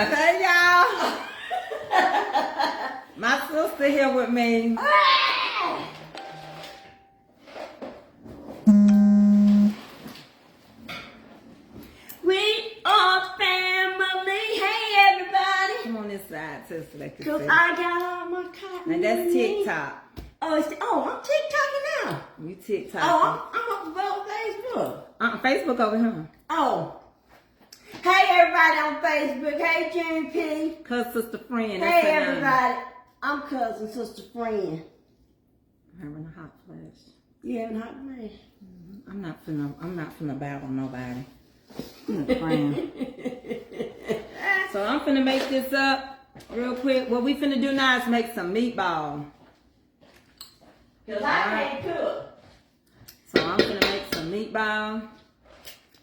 Hey, y'all. My sister here with me. We are family. Hey, everybody. Come on this side, sister. Because I got all my cotton. And that's TikTok. Oh, I'm TikToking now. You TikTok. Oh, I'm up Facebook. Facebook over here. Oh. Hey, everybody on Facebook. Hey, Jimmy P. Cuz sister friend. Hey, everybody. I'm cousin, sister, friend. Having a hot flash. You having a hot flash? I'm not finna battle nobody. I'm praying. So I'm finna make this up real quick. What we finna do now is make some meatball. Cause I can't cook. So I'm gonna make some meatball.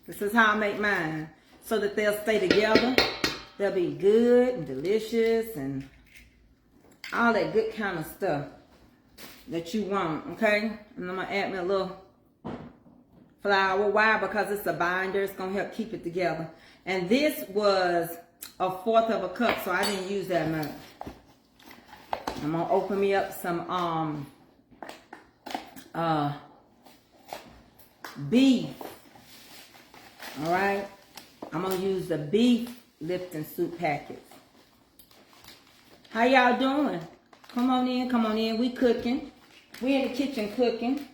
This is how I make mine. So that they'll stay together. They'll be good and delicious and all that good kind of stuff that you want, okay? And I'm gonna add me a little flour. Why? Because it's a binder. It's gonna help keep it together. And this was 1/4 of a cup, so I didn't use that much. I'm gonna open me up some beef. All right, I'm gonna use the beef Lipton soup packets. How y'all doing? Come on in, come on in. We cooking. We in the kitchen cooking.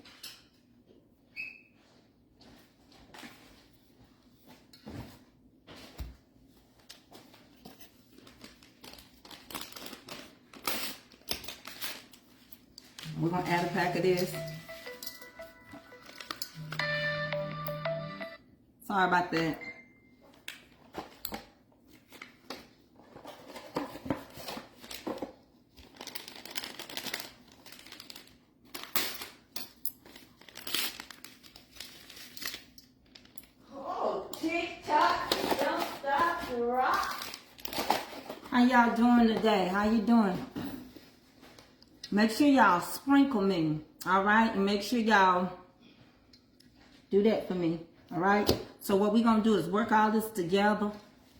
We're gonna add a pack of this. Sorry about that. Oh, TikTok, don't stop to rock. How y'all doing today? How you doing? Make sure y'all sprinkle me, all right? And make sure y'all do that for me, all right? So what we're going to do is work all this together.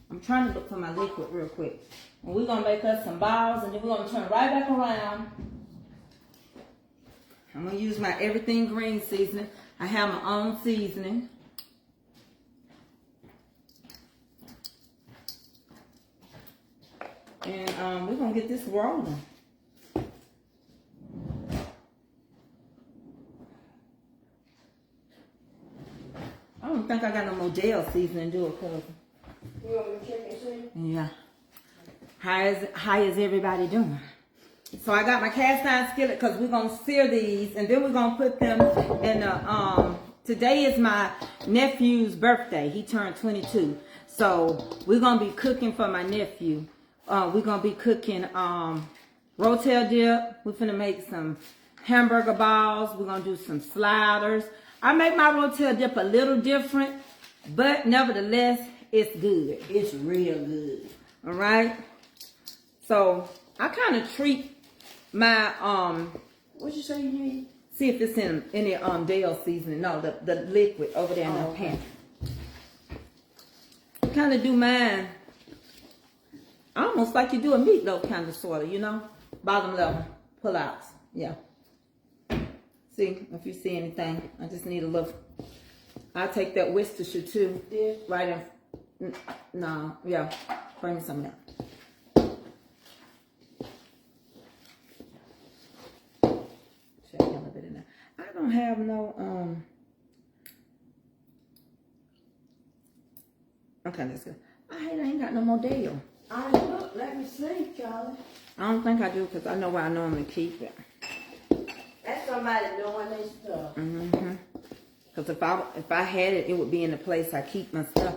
I'm trying to look for my liquid real quick. And we're going to make us some balls, and then we're going to turn right back around. I'm going to use my everything green seasoning. I have my own seasoning. And we're going to get this rolling. I don't think I got no Model seasoning, do it, cousin? You want me to check and see? Yeah. How is everybody doing? So I got my cast iron skillet because we're going to sear these and then we're going to put them in the, today is my nephew's birthday. He turned 22. So we're going to be cooking for my nephew. We're going to be cooking Rotel dip. We're going to make some hamburger balls. We're going to do some sliders. I make my Rotel dip a little different, but nevertheless, it's good. It's real good. All right. So I kind of treat my What you say you need? see if it's in any Dale seasoning. No, the liquid over there in the pan. Kind of do mine almost like you do a meatloaf kind of sort of, you know, bottom level pull outs. Yeah. See if you see anything. I just need a little. I'll take that Worcestershire too. Yeah. Right in. No, yeah. Bring me some of that. Check a little bit in there. I don't have no Okay, that's good. I ain't got no Model. I look. Let me see, Charlie. I don't think I do because I know where I normally keep it. That's somebody doing their stuff. Mm-hmm. Because if I had it, it would be in the place I keep my stuff.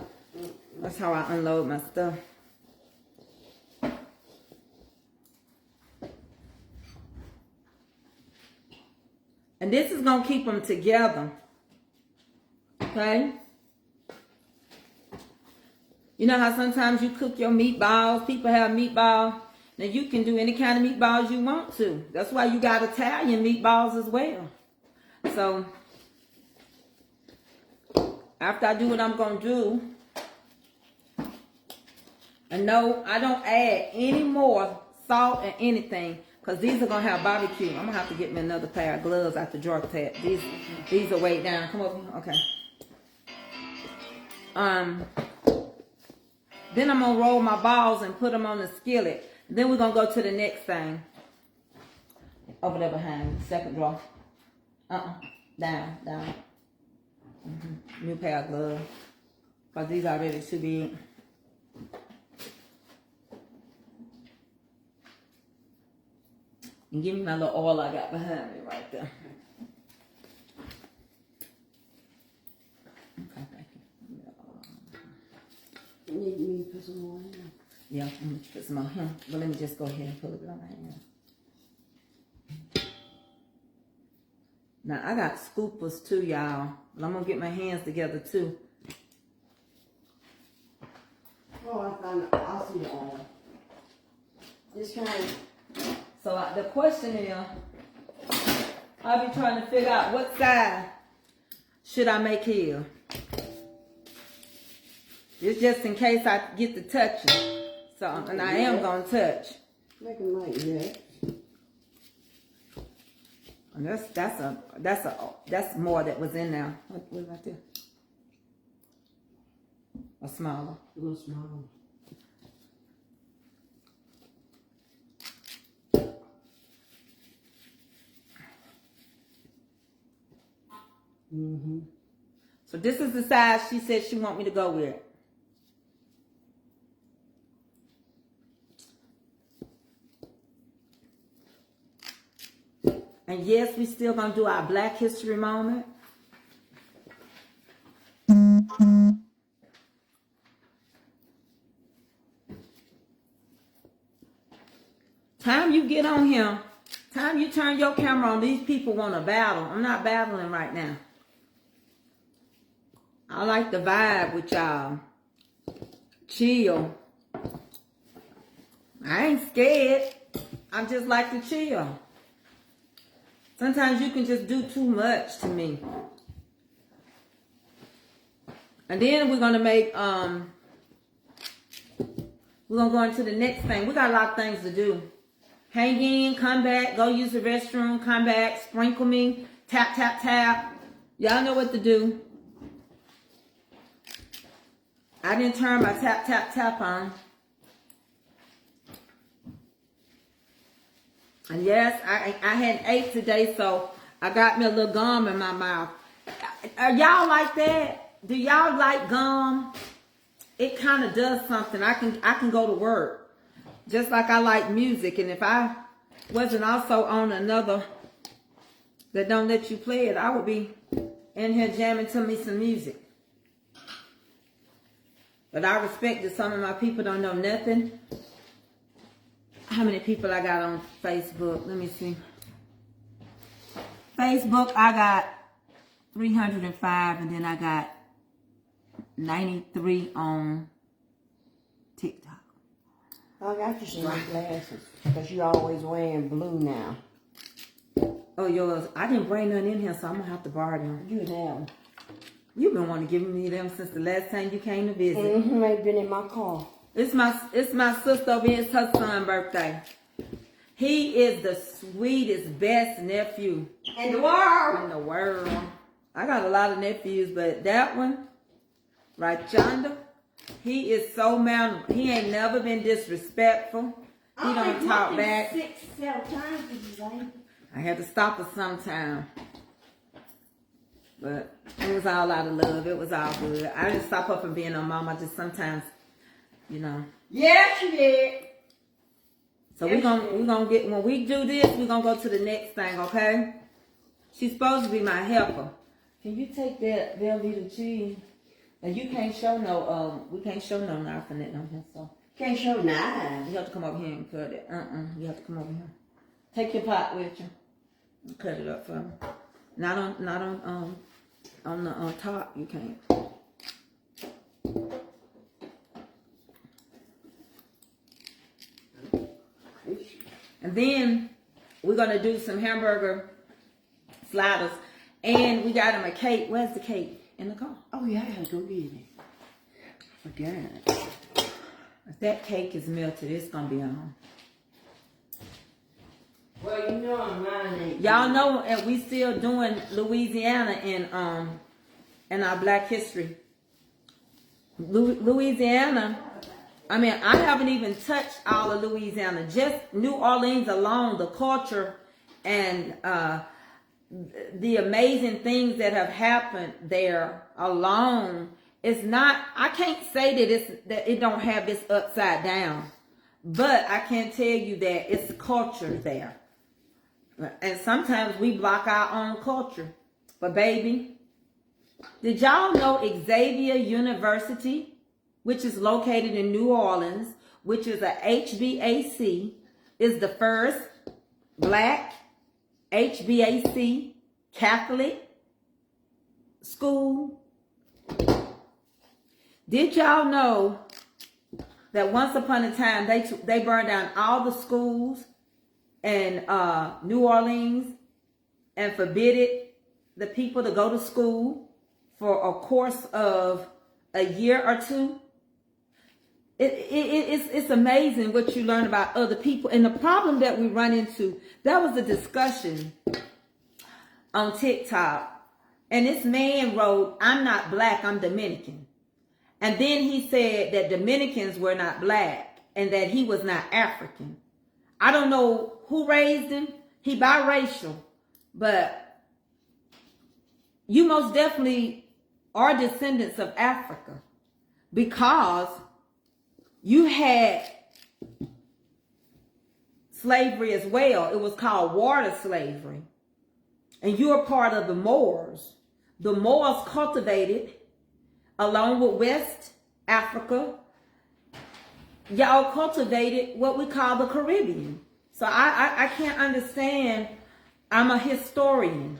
That's how I unload my stuff. And this is going to keep them together. Okay? You know how sometimes you cook your meatballs, people have meatballs. Now you can do any kind of meatballs you want to. That's why you got Italian meatballs as well. So, after I do what I'm going to do, And no, I don't add any more salt and anything, because these are going to have barbecue. I'm going to have to get me another pair of gloves out the drawer tab. These are way down. Come over here. Okay. Then I'm going to roll my balls and put them on the skillet. Then we're going to go to the next thing. Over there behind, second drawer. Down. New pair of gloves. Because these are ready to be. And give me my little oil I got behind me right there. Okay, thank you. You need me to put some more in there? Yeah, I'm going to put some more here. But let me just go ahead and pull it on my hand. Now, I got scoopers too, y'all. But I'm going to get my hands together too. Oh, I'll see the oil. This kind of... So the question is, I'll be trying to figure out what side should I make here. It's just in case I get to touching. So, and I am going to touch. Make them like that. And that's more that was in there. What right there? A smaller. A little smaller. Mm-hmm. So this is the size she said she want me to go with. And yes, we still gonna do our Black History moment. Time you get on here, time you turn your camera on, these people want to battle. I'm not battling right now. I like the vibe with y'all. Chill. I ain't scared. I just like to chill. Sometimes you can just do too much to me. And then we're gonna make we're gonna go into the next thing. We got a lot of things to do. Hang in, come back, go use the restroom, come back, sprinkle me, tap, tap, tap. Y'all know what to do. I didn't turn my tap, tap, tap on. And yes, I hadn't ate today, so I got me a little gum in my mouth. Are y'all like that? Do y'all like gum? It kind of does something. I can go to work. Just like I like music. And if I wasn't also on another that don't let you play it, I would be in here jamming to me some music. But I respect that some of my people don't know nothing. How many people I got on Facebook? Let me see. Facebook, I got 305, and then I got 93 on TikTok. I got you some glasses because you always wearing blue now. Oh, yours. I didn't bring none in here, so I'm going to have to borrow them. You have. You've been wanting to give me them since the last time you came to visit. Mm-hmm. They've been in my car. It's my sister over here. It's her son's birthday. He is the sweetest, best nephew In the world. in the world. I got a lot of nephews, but that one, right yonder, he is so mountain. He ain't never been disrespectful. He don't talk back. 6, 7 times, did you say? I had to stop her sometime. But it was all out of love. It was all good. I didn't stop her from being her mom. I just sometimes, you know. Yes, you did. So we're gonna get, when we do this, we're gonna go to the next thing, okay? She's supposed to be my helper. Can you take that Velveeta cheese? And you can't show no we can't show no knife in it on here, so Can't show knives. you have to come over here and cut it. You have to come over here. Take your pot with you and cut it up for me. Not on the top, you can't. And then we're gonna do some hamburger sliders, and we got him a cake. Where's the cake? In the car. Oh yeah, I gotta go get it. Forgot. If that cake is melted, it's gonna be on. Well, you know mine ain't. Y'all know, and we still doing Louisiana in our Black History. Louisiana. I mean, I haven't even touched all of Louisiana. Just New Orleans alone, the culture and the amazing things that have happened there alone. It's not. I can't say that it don't have this upside down, but I can tell you that it's culture there. And sometimes we block our own culture. But baby, did y'all know Xavier University, which is located in New Orleans, which is a HBAC, is the first Black HBAC Catholic school? Did y'all know that once upon a time they burned down all the schools in New Orleans and forbidden the people to go to school for a course of a year or two? It's amazing what you learn about other people. And the problem that we run into, there was a discussion on TikTok, and this man wrote, "I'm not Black, I'm Dominican." And then he said that Dominicans were not Black and that he was not African. I don't know who raised him. He biracial, but you most definitely are descendants of Africa, because you had slavery as well. It was called water slavery. And you are part of the Moors. The Moors cultivated, along with West Africa, y'all cultivated what we call the Caribbean. So I can't understand. I'm a historian,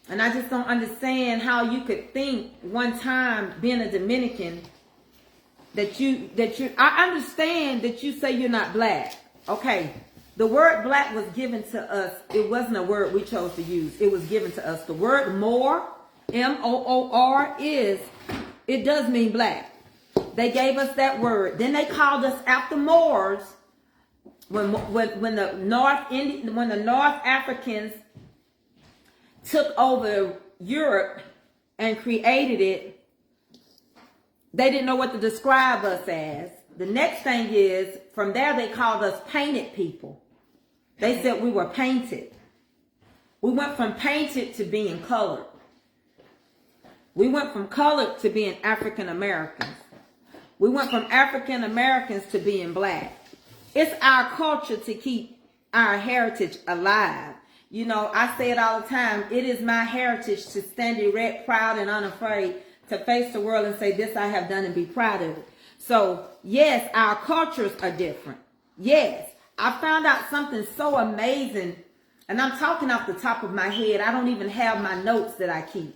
and I just don't understand how you could think one time, being a Dominican, that you I understand that you say you're not Black. Okay. The word Black was given to us. It wasn't a word we chose to use. It was given to us. The word Moor, M-O-O-R, it does mean Black. They gave us that word. Then they called us after Moors when the North Africans took over Europe and created it. They didn't know what to describe us as. The next thing is, from there they called us painted people. They said we were painted. We went from painted to being colored. We went from colored to being African Americans. We went from African Americans to being Black. It's our culture to keep our heritage alive. You know, I say it all the time. It is my heritage to stand erect, proud, and unafraid to face the world and say, this I have done, and be proud of it. So, yes, our cultures are different. Yes, I found out something so amazing, and I'm talking off the top of my head. I don't even have my notes that I keep.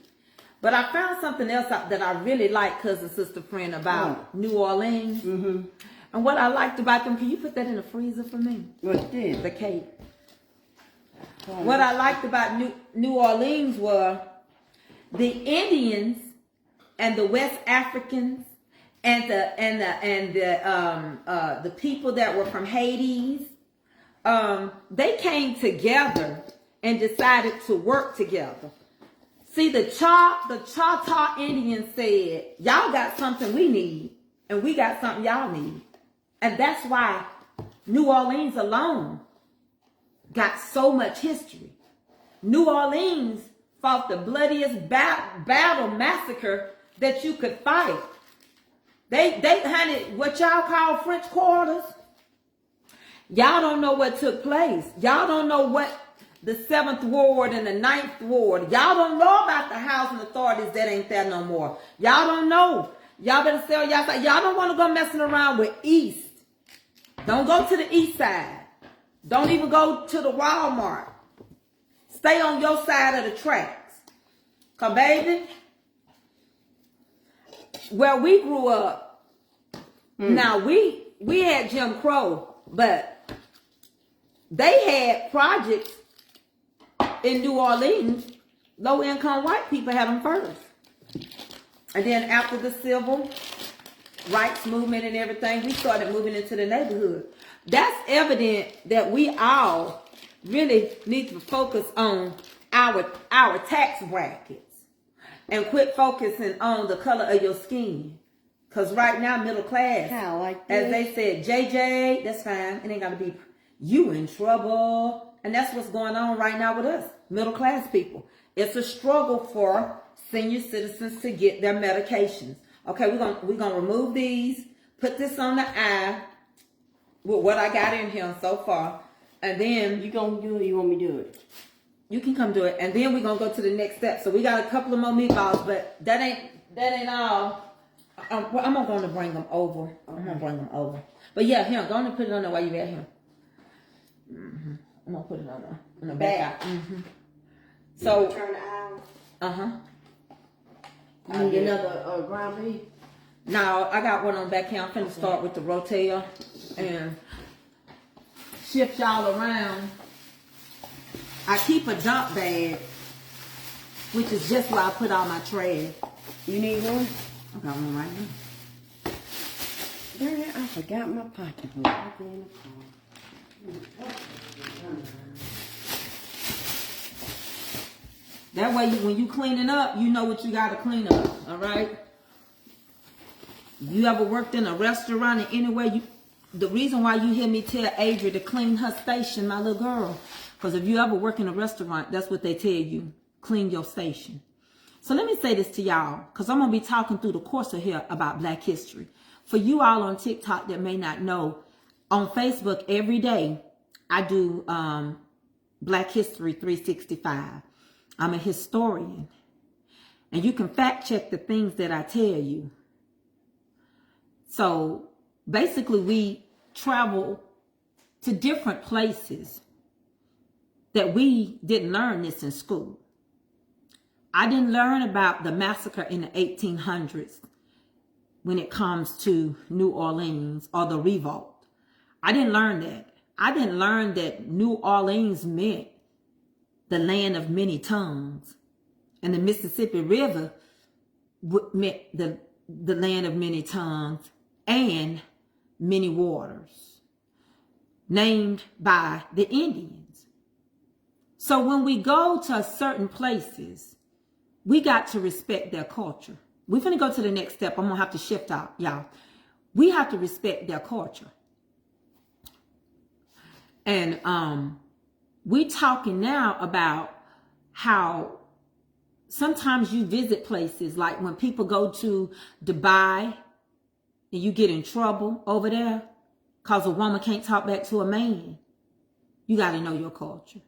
But I found something else that I really like, cousin, sister, friend, about New Orleans. Mm-hmm. And what I liked about them, can you put that in the freezer for me? What's this? The cake. What I liked about New Orleans were the Indians and the West Africans and the people that were from Hades. They came together and decided to work together. See, the Choctaw Indians said, y'all got something we need, and we got something y'all need. And that's why New Orleans alone got so much history. New Orleans fought the bloodiest battle massacre that you could fight. They hunted what y'all call French quarters. Y'all don't know what took place. Y'all don't know what the 7th Ward and the 9th Ward. Y'all don't know about the housing authorities that ain't there no more. Y'all don't know. Y'all better sell y'all side. Y'all don't want to go messing around with East. Don't go to the East side. Don't even go to the Walmart. Stay on your side of the tracks. Cause baby, where we grew up, now we had Jim Crow, but they had projects in New Orleans. Low-income white people had them first. And then after the Civil rights movement and everything, we started moving into the neighborhood. That's evident that we all really need to focus on our tax brackets and quit focusing on the color of your skin. Because right now, middle class, as they said, JJ, that's fine. It ain't got to be you in trouble. And that's what's going on right now with us, middle class people. It's a struggle for senior citizens to get their medications. Okay, we're gonna remove these, put this on the eye with what I got in here so far, and then You gonna do it? You want me to do it? you can come do it, and then we're gonna go to the next step. So we got a couple of more meatballs, but that ain't all. Well, I'm gonna bring them over. I'm gonna bring them over. But yeah, here, go on and put it on there while you at here. I'm gonna put it on the back. So Turn the eye. I Need another ground beef. Now I got one on back here. I'm finna start with the Rotel and shift y'all around. I keep a dump bag, which is just where I put all my trash. You need one? I got one right now. Darn it, I forgot my pocketbook. Right there in the car. That way, when you cleaning up, you know what you got to clean up. All right. You ever worked in a restaurant and anywhere? The reason why you hear me tell Adria to clean her station, my little girl, because if you ever work in a restaurant, that's what they tell you: clean your station. So let me say this to y'all, because I'm gonna be talking through the course of here about Black history. For you all on TikTok that may not know, on Facebook every day I do Black History 365. I'm a historian, and you can fact check the things that I tell you. So basically, we travel to different places that we didn't learn this in school. I didn't learn about the massacre in the 1800s when it comes to New Orleans or the revolt. I didn't learn that. I didn't learn that New Orleans meant the land of many tongues, and the Mississippi River meant the land of many tongues and many waters, named by the Indians. So when we go to certain places, we got to respect their culture. We're going to go to the next step. I'm going to have to shift out, y'all. We have to respect their culture. And we talking now about how sometimes you visit places, like when people go to Dubai and you get in trouble over there because a woman can't talk back to a man. You got to know your culture.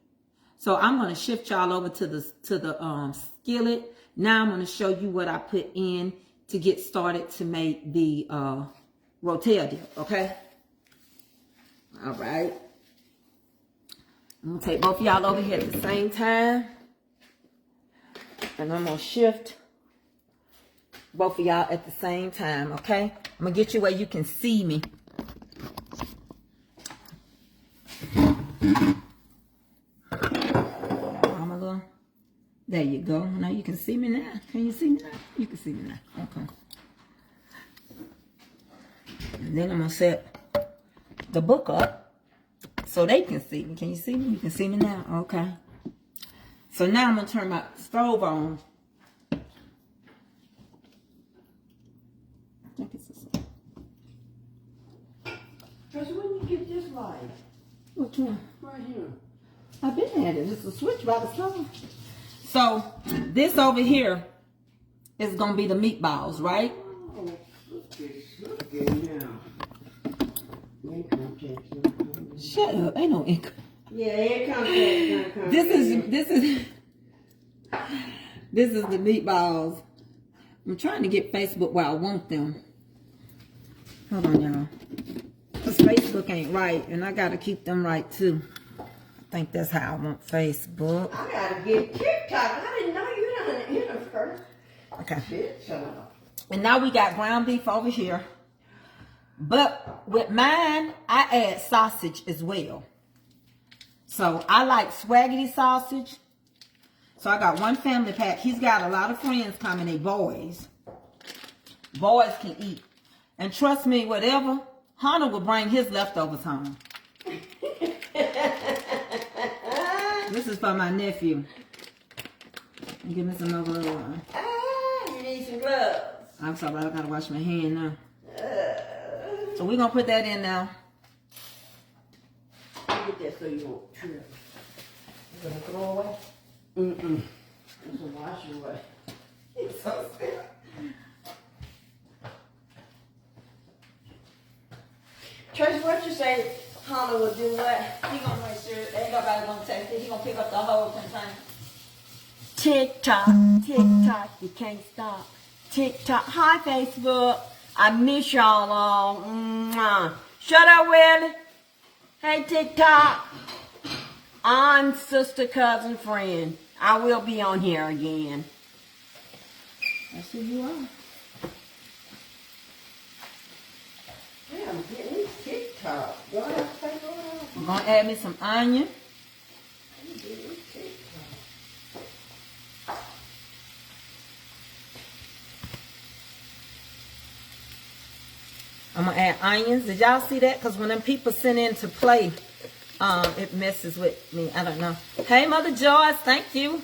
So I'm going to shift y'all over to the skillet. Now I'm going to show you what I put in to get started to make the Rotel dip, okay? All right. I'm going to take both of y'all over here at the same time. And I'm going to shift both of y'all at the same time, okay? I'm going to get you where you can see me. There you go. Now you can see me now. Can you see me now? You can see me now. Okay. And then I'm going to set the book up so they can see me. Can you see me? You can see me now? Okay. So now I'm going to turn my stove on. I think it's this one. Because when you get this light? Which one? Right here. I've been at it. It's a switch by the stove. So this over here is going to be the meatballs, right? Oh, look at now. Income tax. Shut up. Ain't no income. Yeah, income tax. This is the meatballs. I'm trying to get Facebook where I want them. Hold on, y'all. Because Facebook ain't right, and I got to keep them right, too. I think that's how I want Facebook. I gotta get TikTok. I didn't know you done it first. Okay. Shit, shut up. And now we got ground beef over here. But with mine, I add sausage as well. So I like swaggity sausage. So I got one family pack. He's got a lot of friends coming, they boys. Boys can eat. And trust me, whatever, Hunter will bring his leftovers home. This is for my nephew. Give me some other little one. You need some gloves. I'm sorry, I gotta wash my hand now. So we're gonna put that in now. Get that so you won't trip. You gonna throw away? Mm-mm. It's a wash away. It's so silly. Tracy, what you say Hannah will do what? He gonna make sure ain't nobody gonna take it. He gonna pick up the whole container. Tick tock, you can't stop. Tick tock. Hi, Facebook. I miss y'all all. Mwah. Shut up, Willie. Hey, TikTok. I'm sister, cousin, friend. I will be on here again. That's who you are. Yeah, I'm getting these TikTok. You want to take over? I'm gonna add me some onion. I'm gonna add onions. Did y'all see that? Because when them people send in to play, it messes with me. I don't know. Hey, Mother Joyce, thank you.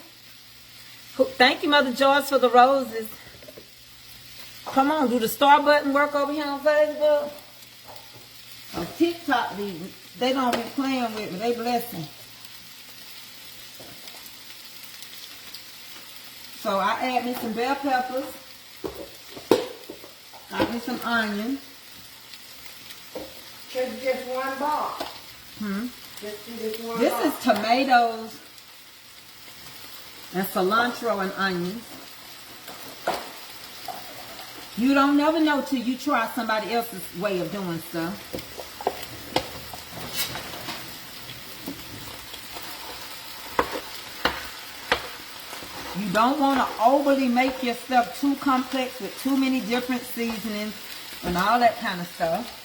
Thank you, Mother Joyce, for the roses. Come on, do the star button work over here on Facebook? On TikTok, they don't be playing with me. They blessing. So I add me some bell peppers. Got me some onion. Just one box. Just do this one This box. is tomatoes and cilantro and onions. You don't never know till you try somebody else's way of doing stuff. You don't want to overly make your stuff too complex with too many different seasonings and all that kind of stuff.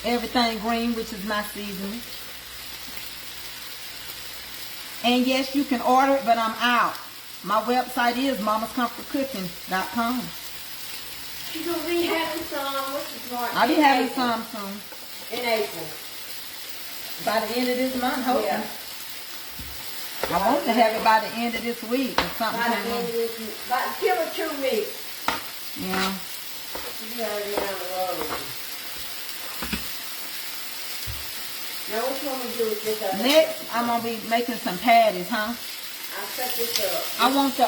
Everything green, which is my seasoning. And yes, you can order it, but I'm out. My website is mamascomfortcooking.com. She's going to be having some. What's the part? I'll be having some soon. In April. By the end of this month, hopefully. Yeah. I want to have it by the end of this week or something. By the end of this week. About kill or 2 weeks. Yeah. She's already down the road. Now what you want me to do with this? Next, I'm going to be making some patties, huh? I'll set this up. I want the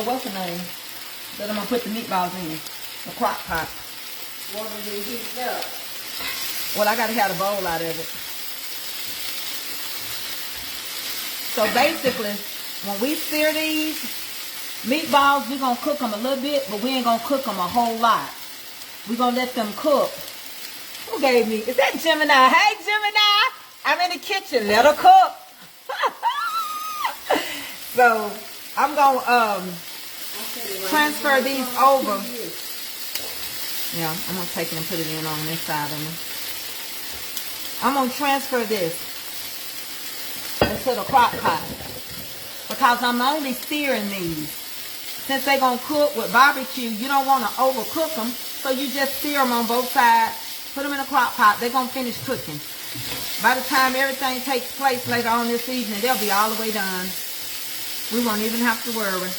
what's the name? That I'm going to put the meatballs in. The crock pot. Want to be heated up. Well, I got to have the bowl out of it. So basically, when we sear these meatballs, we're going to cook them a little bit, but we ain't going to cook them a whole lot. We're going to let them cook. Who gave me? Is that Gemini? Hey, Gemini. I'm in the kitchen. Let her cook. So, I'm going to transfer these over. Yeah, I'm going to take it and put it in on this side of me. I'm going to transfer this into the crock pot because I'm only searing these. Since they're going to cook with barbecue, you don't want to overcook them. So you just sear them on both sides, put them in a crock pot. They're going to finish cooking. By the time everything takes place later on this evening, they'll be all the way done. We won't even have to worry.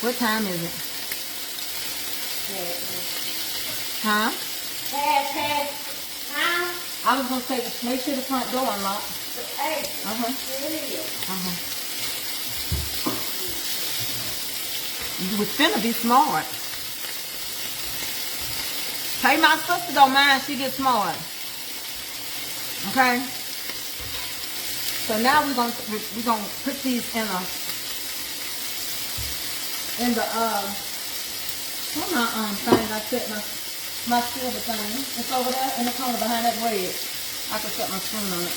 What time is it? Huh? I was going to say, make sure the front door unlocked. You was finna be smart. Hey, my sister don't mind, she gets smart. Okay? So now we're gonna put these in the where's my thing I set my silver thing. It's over there in the corner behind that wedge. I can set my spoon on it.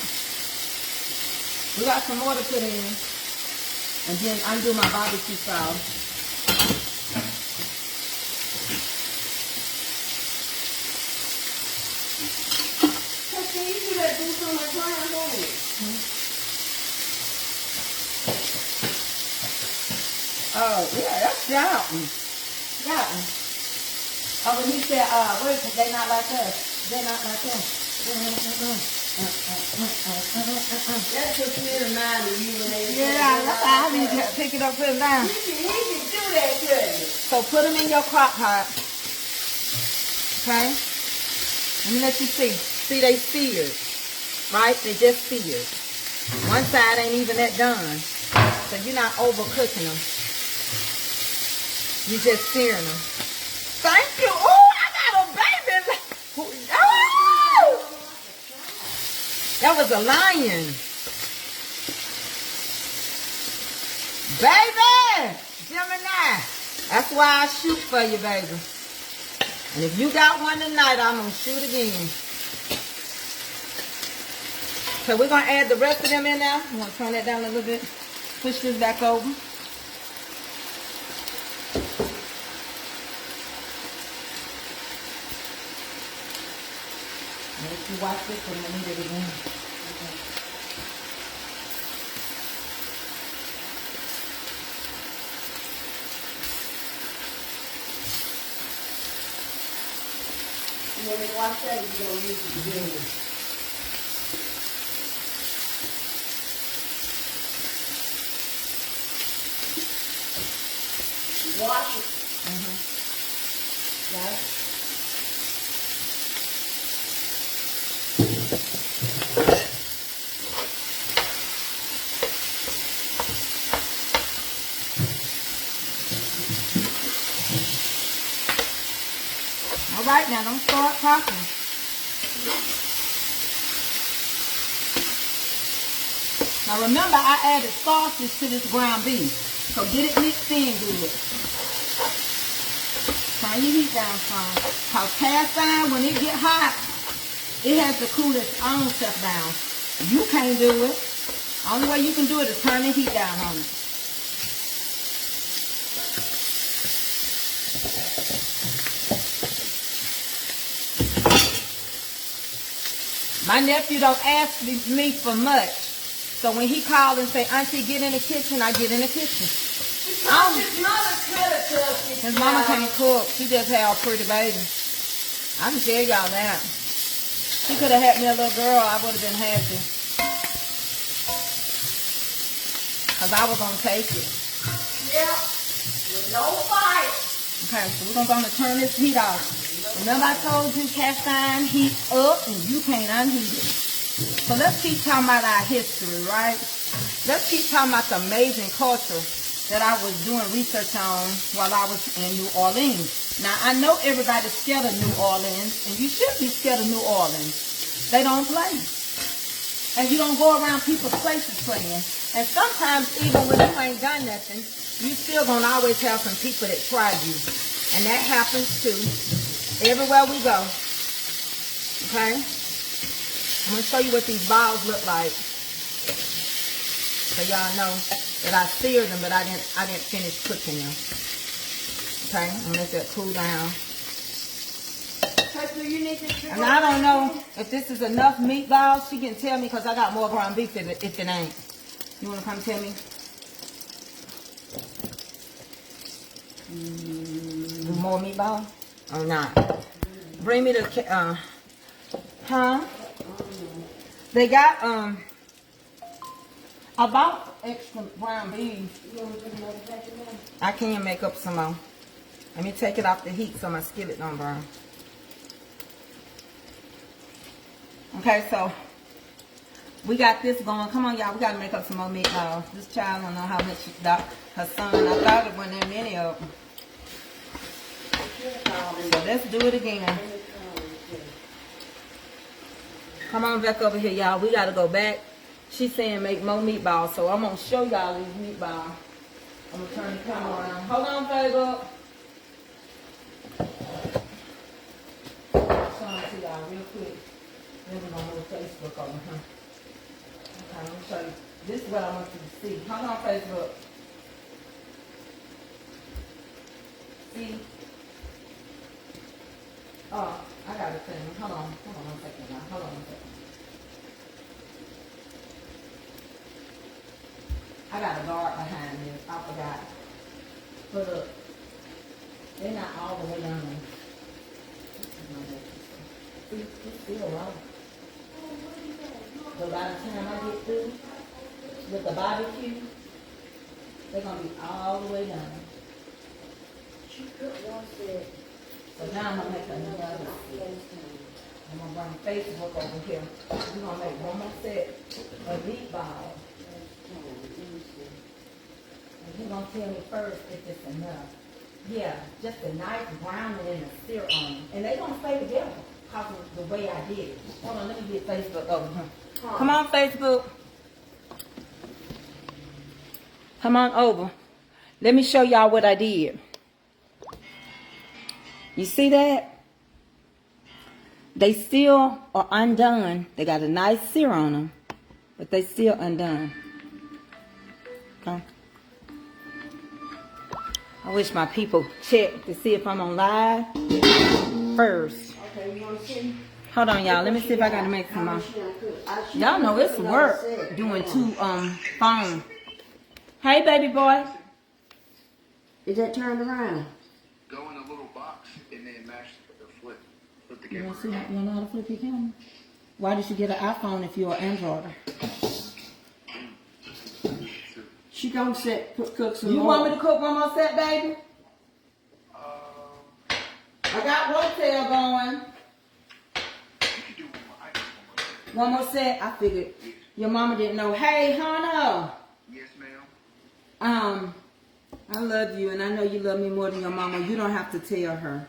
We got some more to put in. And then undo my barbecue sauce. yeah, that's shouting. Shouting. Oh, when he said, wait, they not like us. They not like us. That puts me in mind of you when they Yeah, that's how I need to pick it up, put it down. He can do that, couldn't he? So put them in your crock pot. Okay? Let me let you see. See, they seared. Right? They just seared. One side ain't even that done. So you're not overcooking them. You're just searing them. Thank you. Oh, I got a baby. Oh! That was a lion. Baby! Gemini. That's why I shoot for you, baby. And if you got one tonight, I'm going to shoot again. So we're going to add the rest of them in now. I'm going to turn that down a little bit. Push this back over. Make you watch this because I need it again. You want me to watch that, you're going to use it again. Wash it. Right? All right, now don't start talking. Now remember, I added sausage to this ground beef, so get it mixed in good. Turn your heat down some. Cause cast iron, when it get hot, it has to cool its own stuff down. You can't do it. Only way you can do it is turn the heat down on it. My nephew don't ask me for much. So when he called and say, Auntie, get in the kitchen, I get in the kitchen. His mother could have cooked it. His mama can't cook. She just had a pretty baby. I can tell y'all that. She could have had me a little girl, I would have been happy. Because I was going to take it. Yeah. With no fight. Okay, so we're going to turn this heat off. Remember I told you cast iron heat up and you can't unheat it. So let's keep talking about our history, right? Let's keep talking about the amazing culture that I was doing research on while I was in New Orleans. Now, I know everybody's scared of New Orleans, and you should be scared of New Orleans. They don't play. And you don't go around people's places playing. And sometimes, even when you ain't done nothing, you still gonna always have some people that try you. And that happens too. Everywhere we go. Okay? I'm gonna show you what these balls look like. So y'all know that I seared them, but I didn't finish cooking them. Okay, I'm gonna let that cool down. And I don't know if this is enough meatballs. She can tell me because I got more ground beef if it ain't. You wanna come tell me? More meatball or not? Bring me the They got about extra ground beef. I can make up some more. Let me take it off the heat so my skillet don't burn. Okay, so we got this going. Come on, y'all. We got to make up some more meatballs. This child don't know how much her son. I thought it wasn't that many of them. So let's do it again. Come on back over here, y'all. We got to go back. She's saying make more meatballs. So I'm going to show y'all these meatballs. I'm going to turn the camera around. Hold on, baby. Show them to y'all real quick. Then we're going to move Facebook over, huh? Okay, let me show you. This is what I want you to see. Hold on, Facebook. See? Oh, I got a thing. Hold on one second now. Hold on one second. I got a guard behind this. I forgot. But look, they're not all the way down. See, it's still raw. But by the time I get through with the barbecue, they're gonna be all the way down. She cooked one set. So now I'm gonna make another set. I'm gonna bring Facebook over here. We're gonna make one more set of meatballs. And you're gonna tell me first if it's enough. Yeah, just a nice browning and a syrup on them. And they gonna stay together because of the way I did it. Hold on, let me get Facebook over here. Come on, Facebook. Come on over. Let me show y'all what I did. You see that? They still are undone. They got a nice sear on them, but they still undone. Okay. I wish my people check to see if I'm on live first. Okay, you want to see? Hold on, y'all. Let me see if I got to make some more. Y'all know it's work doing two phones. Hey, baby boy. Is that turned around? Go in a little box and then mash the flip the You camera. know how to flip your camera? Why did you get an iPhone if you're an Android? She gonna cook some You more. want me to cook one more set, baby? I got Rotel going. You can do one more. I just One more set. I figured your mama didn't know. Hey, Hannah. Yes, ma'am. I love you, and I know you love me more than your mama. You don't have to tell her.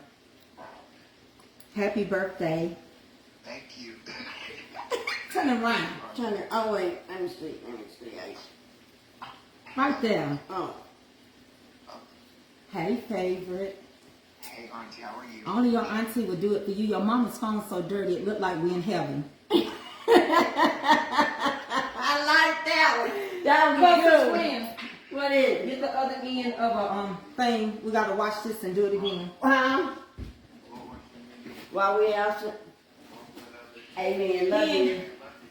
Happy birthday. Thank you. Turn around. Turn it. Oh wait, let me see. Right there. Oh, Hey, favorite. Hey, Auntie, how are you? Only your auntie would do it for you. Your mama's phone's so dirty, it looked like we in heaven. I like that one. That But was good. friends, What is it? get the other end of a thing. We gotta watch this and do it again. While we out. Amen. Love you.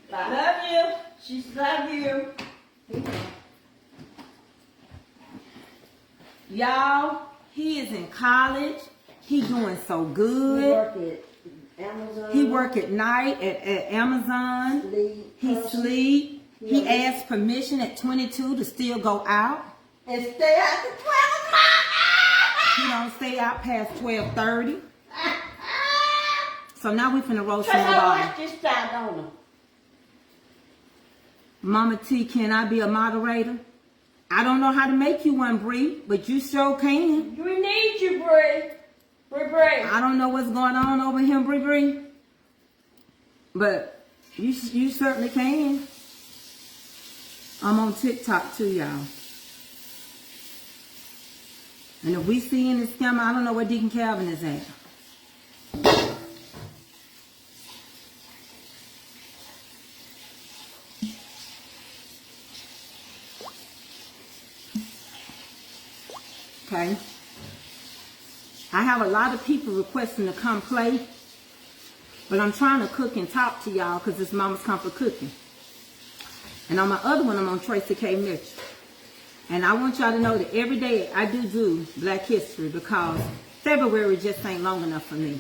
Bye. Love you. She love you. Y'all, he is in college. He doing so We good. work at Amazon. He work at night at Amazon. He sleep. He asked permission at 22 to still go out. And stay out the 12 o'clock. He don't stay out past 12:30. So now we finna roast some Cause more I ball. like this style, don't I? Mama T, can I be a moderator? I don't know how to make you one, Bree, but you sure can. We need you, Bree. Bree. I don't know what's going on over here, Bree, but you certainly can. I'm on TikTok too, y'all. And if we see in this camera, I don't know where Deacon Calvin is at. Okay. I have a lot of people requesting to come play, but I'm trying to cook and talk to y'all because it's Mama's Comfort Cooking. And on my other one, I'm on Tracy K. Mitchell. And I want y'all to know that every day I do Black History because February just ain't long enough for me.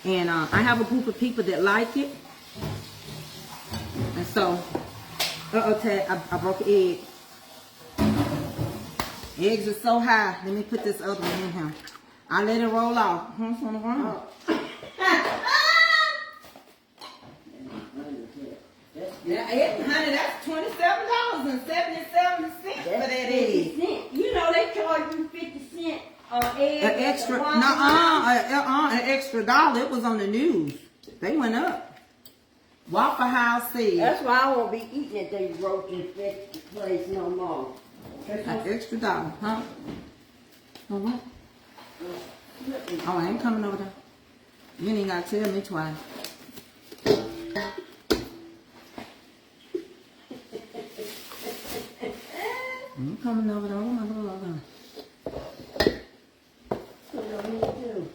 And I have a group of people that like it. And so, Ted, I broke an egg. Eggs are so high. Let me put this other one in here. I let it roll off. It's on the ground. Yeah, honey, that's $27.77 for that egg. You know they charge you 50 cents on eggs. An extra, an extra $1. It was on the news. They went up. Waffle House said That's why I won't be eating at these roasting place no more. an extra $1, huh? Oh, what? Oh, I ain't coming over there. You ain't gotta tell me twice. I'm coming over there. Oh my God. Put it on me too.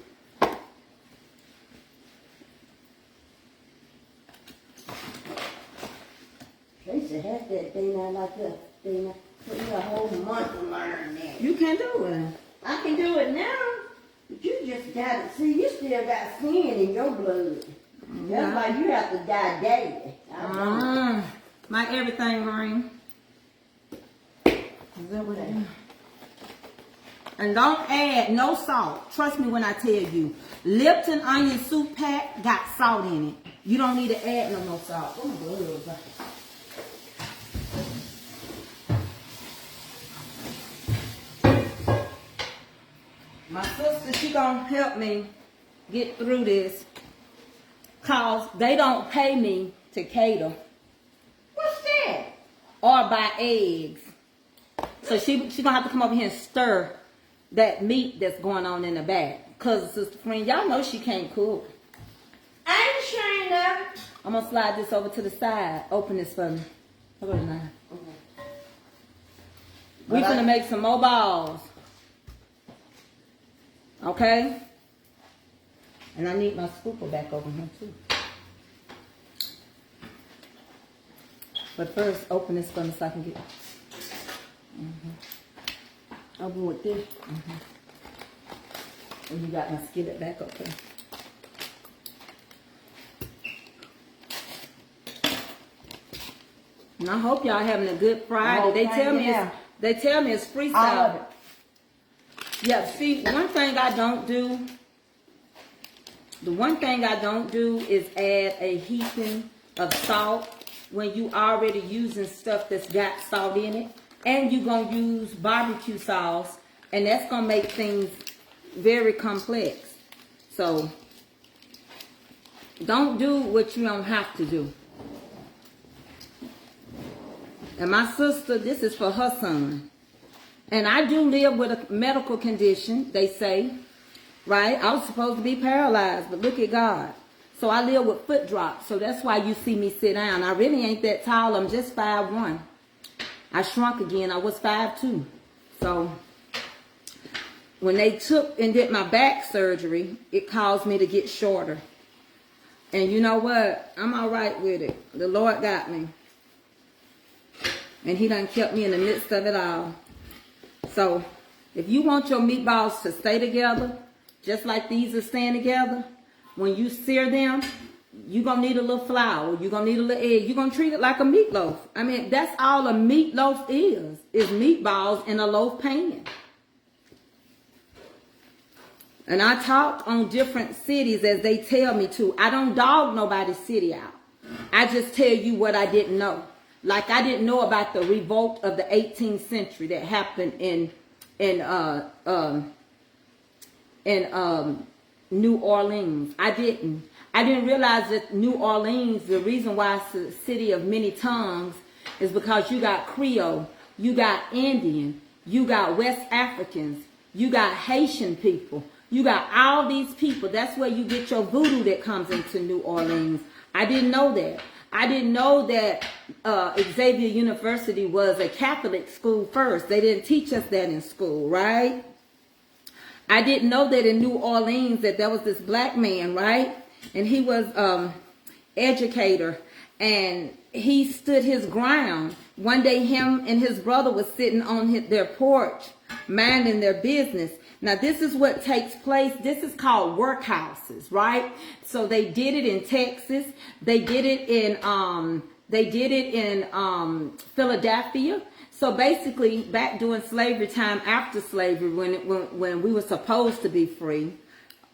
Tracy that's that thing I like that thing. Took me a whole month to learn that. You can do it. I can do it now, but you just got to see. You still got sin in your blood. That's why you have to die daily. My everything green. Is that what it is? And don't add no salt. Trust me when I tell you. Lipton onion soup pack got salt in it. You don't need to add no more salt. Oh, my God. My sister, she gonna help me get through this. Cause they don't pay me to cater. What's that? Or buy eggs. So she gonna have to come over here and stir that meat that's going on in the back. Cause Sister Friend, y'all know she can't cook. I ain't ashamed of it. I'm gonna slide this over to the side. Open this for me. Hold on now. We finna make some more balls. Okay? And I need my scooper back over here too. But first, open this for me so I can get it. Over with this. And you got my skillet back up there. And I hope y'all having a good Friday. They tell me it's free salad. Yeah, see, one thing I don't do is add a heaping of salt when you already using stuff that's got salt in it. And you're going to use barbecue sauce, and that's going to make things very complex. So, don't do what you don't have to do. And my sister, this is for her son. And I do live with a medical condition, they say, right? I was supposed to be paralyzed, but look at God. So I live with foot drops, so that's why you see me sit down. I really ain't that tall, I'm just 5'1". I shrunk again, I was 5'2". So when they took and did my back surgery, it caused me to get shorter. And you know what? I'm all right with it. The Lord got me. And he done kept me in the midst of it all. So, if you want your meatballs to stay together, just like these are staying together, when you sear them, you're going to need a little flour. You're going to need a little egg. You're going to treat it like a meatloaf. I mean, that's all a meatloaf is meatballs in a loaf pan. And I talk on different cities as they tell me to. I don't dog nobody's city out. I just tell you what I didn't know. Like I didn't know about the revolt of the 18th century that happened in New Orleans. I didn't realize that New Orleans, the reason why it's the city of many tongues is because you got Creole, you got Indian, you got West Africans, you got Haitian people, you got all these people. That's where you get your voodoo that comes into New Orleans. I didn't know that. I didn't know that Xavier University was a Catholic school first. They didn't teach us that in school, right? I didn't know that in New Orleans that there was this black man, right? And he was educator, and he stood his ground. One day him and his brother was sitting on their porch, minding their business. Now, this is what takes place. This is called workhouses, right? So they did it in Texas. They did it in Philadelphia. So basically, back during slavery time, after slavery, when we were supposed to be free,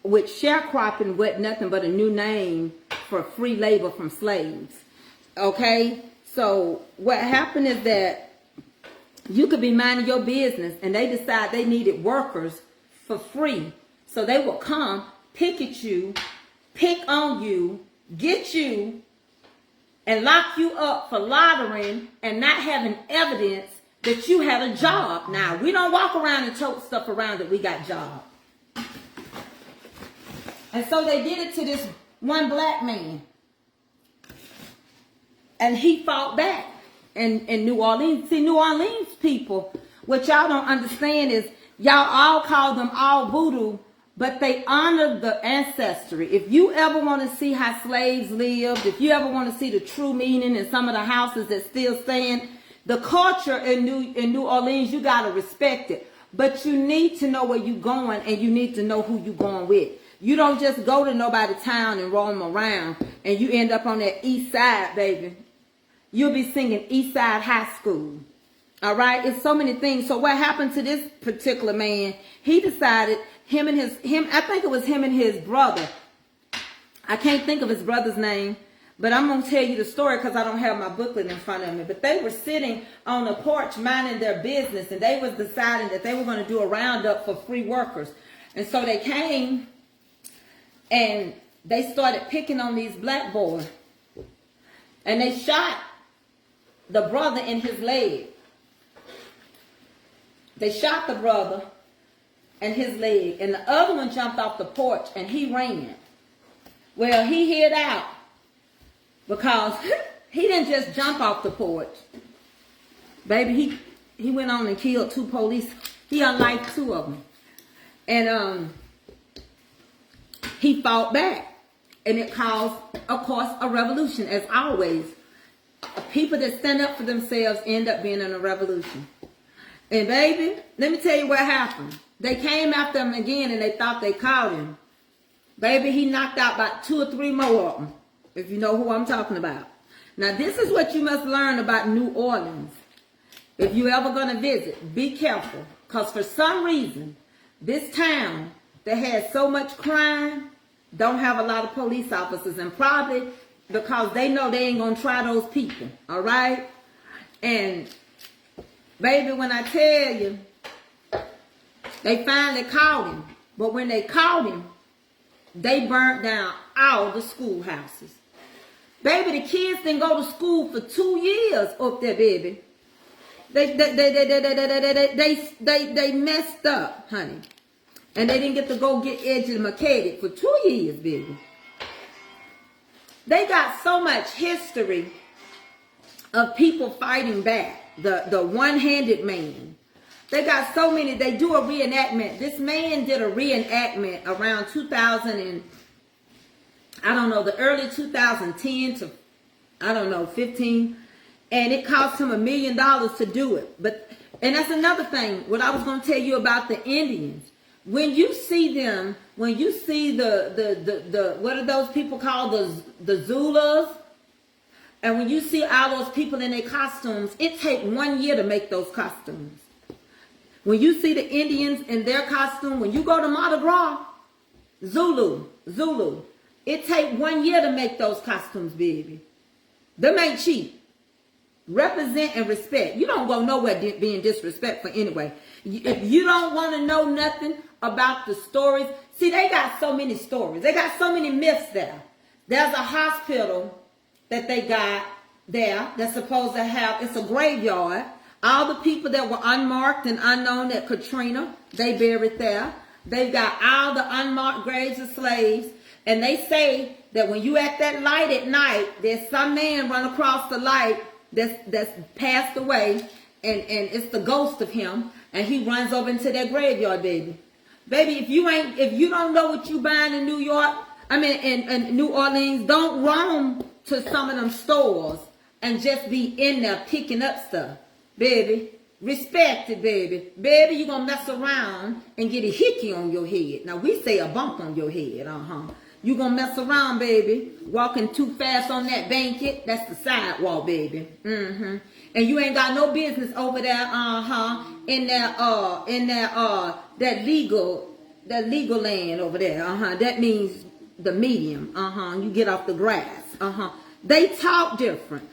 which sharecropping wasn't nothing but a new name for free labor from slaves. Okay? So what happened is that you could be minding your business, and they decide they needed workers for free. So they will come, pick at you, pick on you, get you, and lock you up for loitering and not having evidence that you had a job. Now, we don't walk around and tote stuff around that we got jobs. And so they did it to this one black man. And he fought back in New Orleans. See, New Orleans people, what y'all don't understand is y'all all call them all voodoo, but they honor the ancestry. If you ever want to see how slaves lived, if you ever want to see the true meaning in some of the houses that still stand, the culture in New Orleans, you got to respect it. But you need to know where you're going, and you need to know who you're going with. You don't just go to nobody's town and roam around and you end up on that east side, baby. You'll be singing East Side High School. All right? It's so many things. So what happened to this particular man, he decided I think it was him and his brother. I can't think of his brother's name, but I'm going to tell you the story because I don't have my booklet in front of me. But they were sitting on the porch minding their business, and they was deciding that they were going to do a roundup for free workers. And so they came and they started picking on these black boys. And they shot the brother in his leg. They shot the brother and his leg. And the other one jumped off the porch and he ran. Well, he hid out because he didn't just jump off the porch. Baby, he went on and killed 2 police. He unlived 2 of them. And he fought back. And it caused, of course, a revolution, as always. People that stand up for themselves end up being in a revolution. And baby, let me tell you what happened. They came after him again and they thought they caught him. Baby, he knocked out about 2 or 3 more of them, if you know who I'm talking about. Now, this is what you must learn about New Orleans. If you're ever going to visit, be careful. Because for some reason, this town that has so much crime don't have a lot of police officers. And probably because they know they ain't going to try those people. All right? And, baby, when I tell you, they finally caught him. But when they caught him, they burnt down all the schoolhouses. Baby, the kids didn't go to school for 2 years up there, baby. They messed up, honey. And they didn't get to go get educated for 2 years, baby. They got so much history of people fighting back. The one-handed man. They got so many. They do a reenactment. This man did a reenactment around 2000 and, I don't know, the early 2010 to, I don't know, 15. And it cost him $1 million to do it. And that's another thing, what I was going to tell you about the Indians. When you see them, when you see the what are those people called? The Zulus? And when you see all those people in their costumes, it takes 1 year to make those costumes. When you see the Indians in their costume, when you go to Mardi Gras, Zulu, it takes 1 year to make those costumes, baby. Them ain't cheap. Represent and respect. You don't go nowhere being disrespectful anyway. If you don't want to know nothing about the stories, see, they got so many stories. They got so many myths there. There's a hospital that they got there that's supposed to have, it's a graveyard. All the people that were unmarked and unknown at Katrina, they buried there. They've got all the unmarked graves of slaves. And they say that when you at that light at night, there's some man run across the light that's passed away, and it's the ghost of him, and he runs over into that graveyard, baby. Baby, if you don't know what you buying in New York, in New Orleans, don't roam to some of them stores and just be in there picking up stuff. Baby, respect it, baby. Baby, you're going to mess around and get a hickey on your head. Now, we say a bump on your head, You're going to mess around, baby. Walking too fast on that banquet, that's the sidewalk, baby. And you ain't got no business over there, in that legal land over there, That means the medium, You get off the grass, They talk different.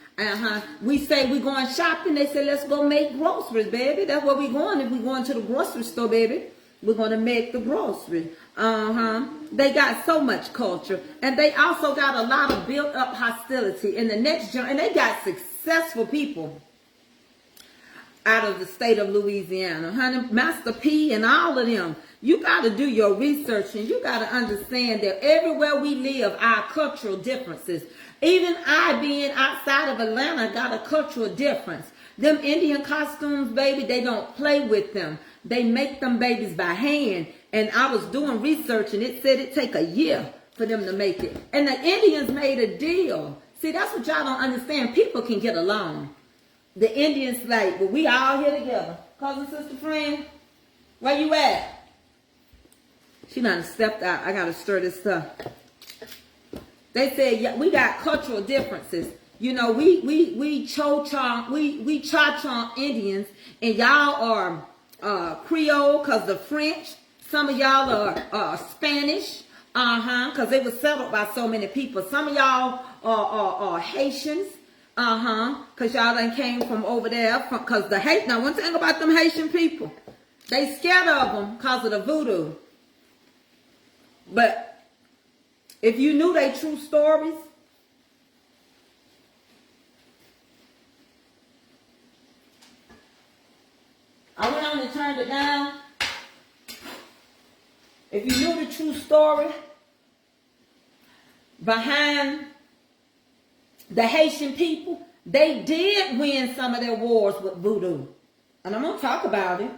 We say we're going shopping. They say, let's go make groceries, baby. That's where we're going. If we're going to the grocery store, baby, we're going to make the groceries. They got so much culture. And they also got a lot of built-up hostility in the next generation. And they got successful people out of the state of Louisiana. Honey, Master P and all of them. You got to do your research, and you got to understand that everywhere we live, our cultural differences. Even I, being outside of Atlanta, got a cultural difference. Them Indian costumes, baby, they don't play with them. They make them babies by hand. And I was doing research and it said it take a year for them to make it. And the Indians made a deal. See, that's what y'all don't understand. People can get along. The Indians like, well, we all here together. Cousin, sister, friend, where you at? She done stepped out. I gotta stir this stuff. They said, yeah, we got cultural differences. You know, we cha-cha Indians, and y'all are Creole, cause the French. Some of y'all are Spanish, cause they were settled by so many people. Some of y'all are Haitians, cause y'all done came from over there. Cause the Haitian. Now, one thing about them Haitian people, they scared of them cause of the voodoo. But if you knew they true stories. I went on and turned it down. If you knew the true story behind the Haitian people, they did win some of their wars with voodoo. And I'm going to talk about it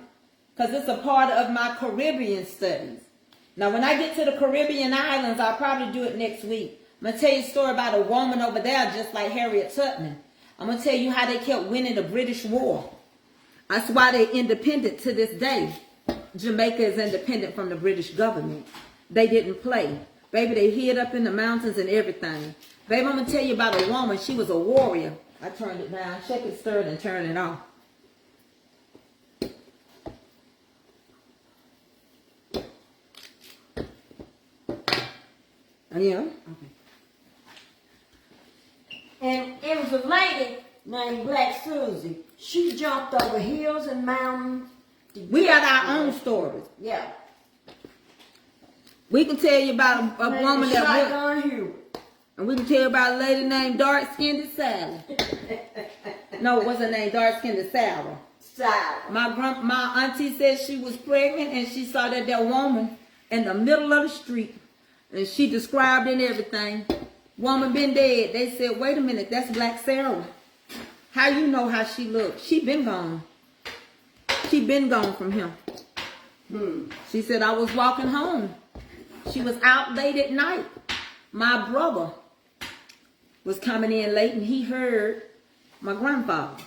because it's a part of my Caribbean studies. Now, when I get to the Caribbean islands, I'll probably do it next week. I'm going to tell you a story about a woman over there just like Harriet Tubman. I'm going to tell you how they kept winning the British war. That's why they're independent to this day. Jamaica is independent from the British government. They didn't play. Baby, they hid up in the mountains and everything. Baby, I'm going to tell you about a woman. She was a warrior. I turned it down. Check it, stir it, and turn it off. Yeah. Okay. And it was a lady named Black Susie. She jumped over hills and mountains. We got our own stories. Yeah. We can tell you about a woman that went. And we can tell you about a lady named Dark-Skinned Sally. No, it wasn't named Dark-Skinned Sarah. Sarah. My auntie said she was pregnant and she saw that woman in the middle of the street. And she described and everything. Woman been dead. They said, wait a minute, that's Black Sarah. How you know how she looked? She been gone. She been gone from him. She said, I was walking home. She was out late at night. My brother was coming in late and he heard my grandfather.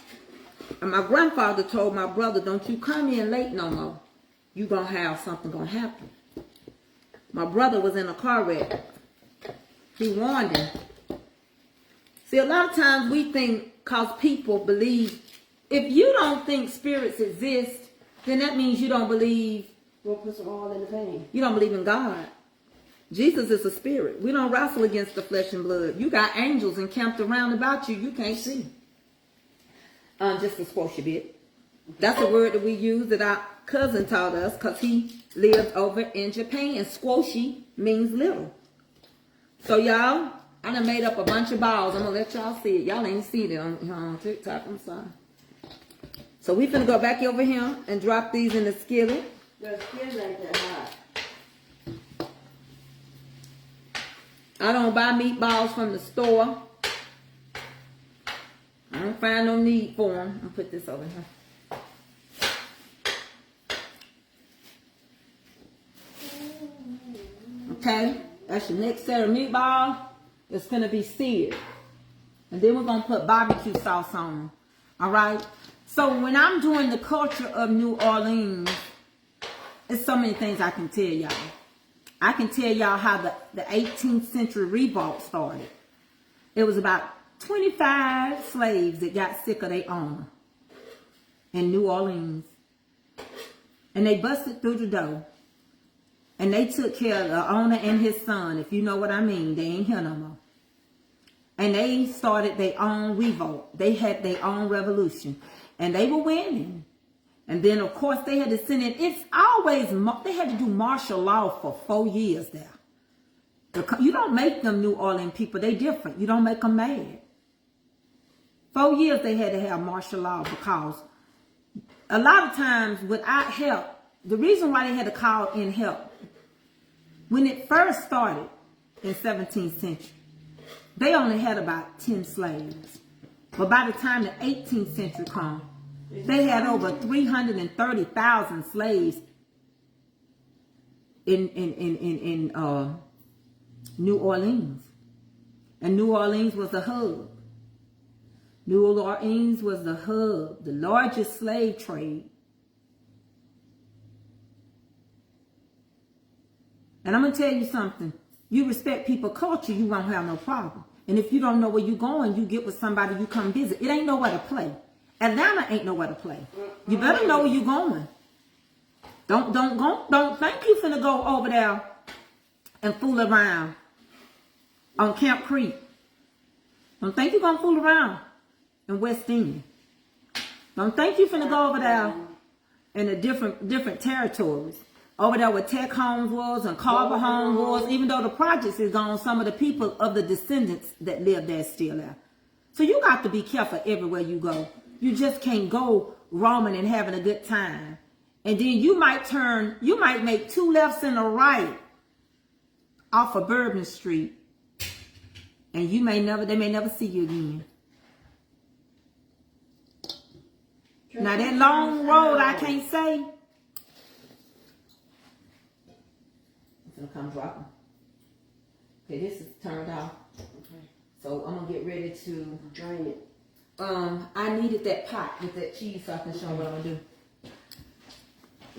And my grandfather told my brother, don't you come in late no more. You gonna have something gonna happen. My brother was in a car wreck. He warned him. See, a lot of times we think because people believe, if you don't think spirits exist, then that means you don't believe. We'll put some oil in the pan. You don't believe in God. Jesus is a spirit. We don't wrestle against the flesh and blood. You got angels encamped around about you. You can't see. Just a squash a bit. That's a word that we use that our cousin taught us because he lived over in Japan. Squashy means little. So y'all, I done made up a bunch of balls. I'm going to let y'all see it. Y'all ain't seen it on TikTok. I'm sorry. So we finna go back over here and drop these in the skillet. The skillet ain't that hot. I don't buy meatballs from the store. I don't find no need for them. I'll put this over here. Okay, that's your next set of meatball. It's gonna be seared. And then we're gonna put barbecue sauce on them. Alright? So when I'm doing the culture of New Orleans, there's so many things I can tell y'all. I can tell y'all how the 18th century revolt started. It was about 25 slaves that got sick of their owner in New Orleans. And they busted through the door. And they took care of the owner and his son, if you know what I mean. They ain't here no more. And they started their own revolt. They had their own revolution. And they were winning. And then, of course, they had to send in. It's always, they had to do martial law for 4 years there. You don't make them New Orleans people. They different. You don't make them mad. 4 years they had to have martial law because a lot of times without help, the reason why they had to call in help, when it first started in 17th century, they only had about 10 slaves. But by the time the 18th century come, they had over 330,000 slaves in New Orleans. And New Orleans was the hub. New Orleans was the hub, the largest slave trade. And I'm going to tell you something. You respect people's culture, you won't have no problem. And if you don't know where you're going, you get with somebody, you come visit. It ain't nowhere to play. Atlanta ain't nowhere to play. You better know where you're going. Don't think you finna go over there and fool around on Camp Creek. Don't think you're gonna fool around in West Indian. Don't think you finna go over there in the different territories. Over there where Tech Homes was and Carver Homes was, even though the projects is gone, some of the people of the descendants that live there still there. So you got to be careful everywhere you go. You just can't go roaming and having a good time. And then you might make 2 lefts and a right off of Bourbon Street. And they may never see you again. Now that long road, I can't say. I'm gonna come drop them. Okay, this is turned off. Okay. So I'm gonna get ready to drain it. I needed that pot with that cheese so I can show what I'm gonna do.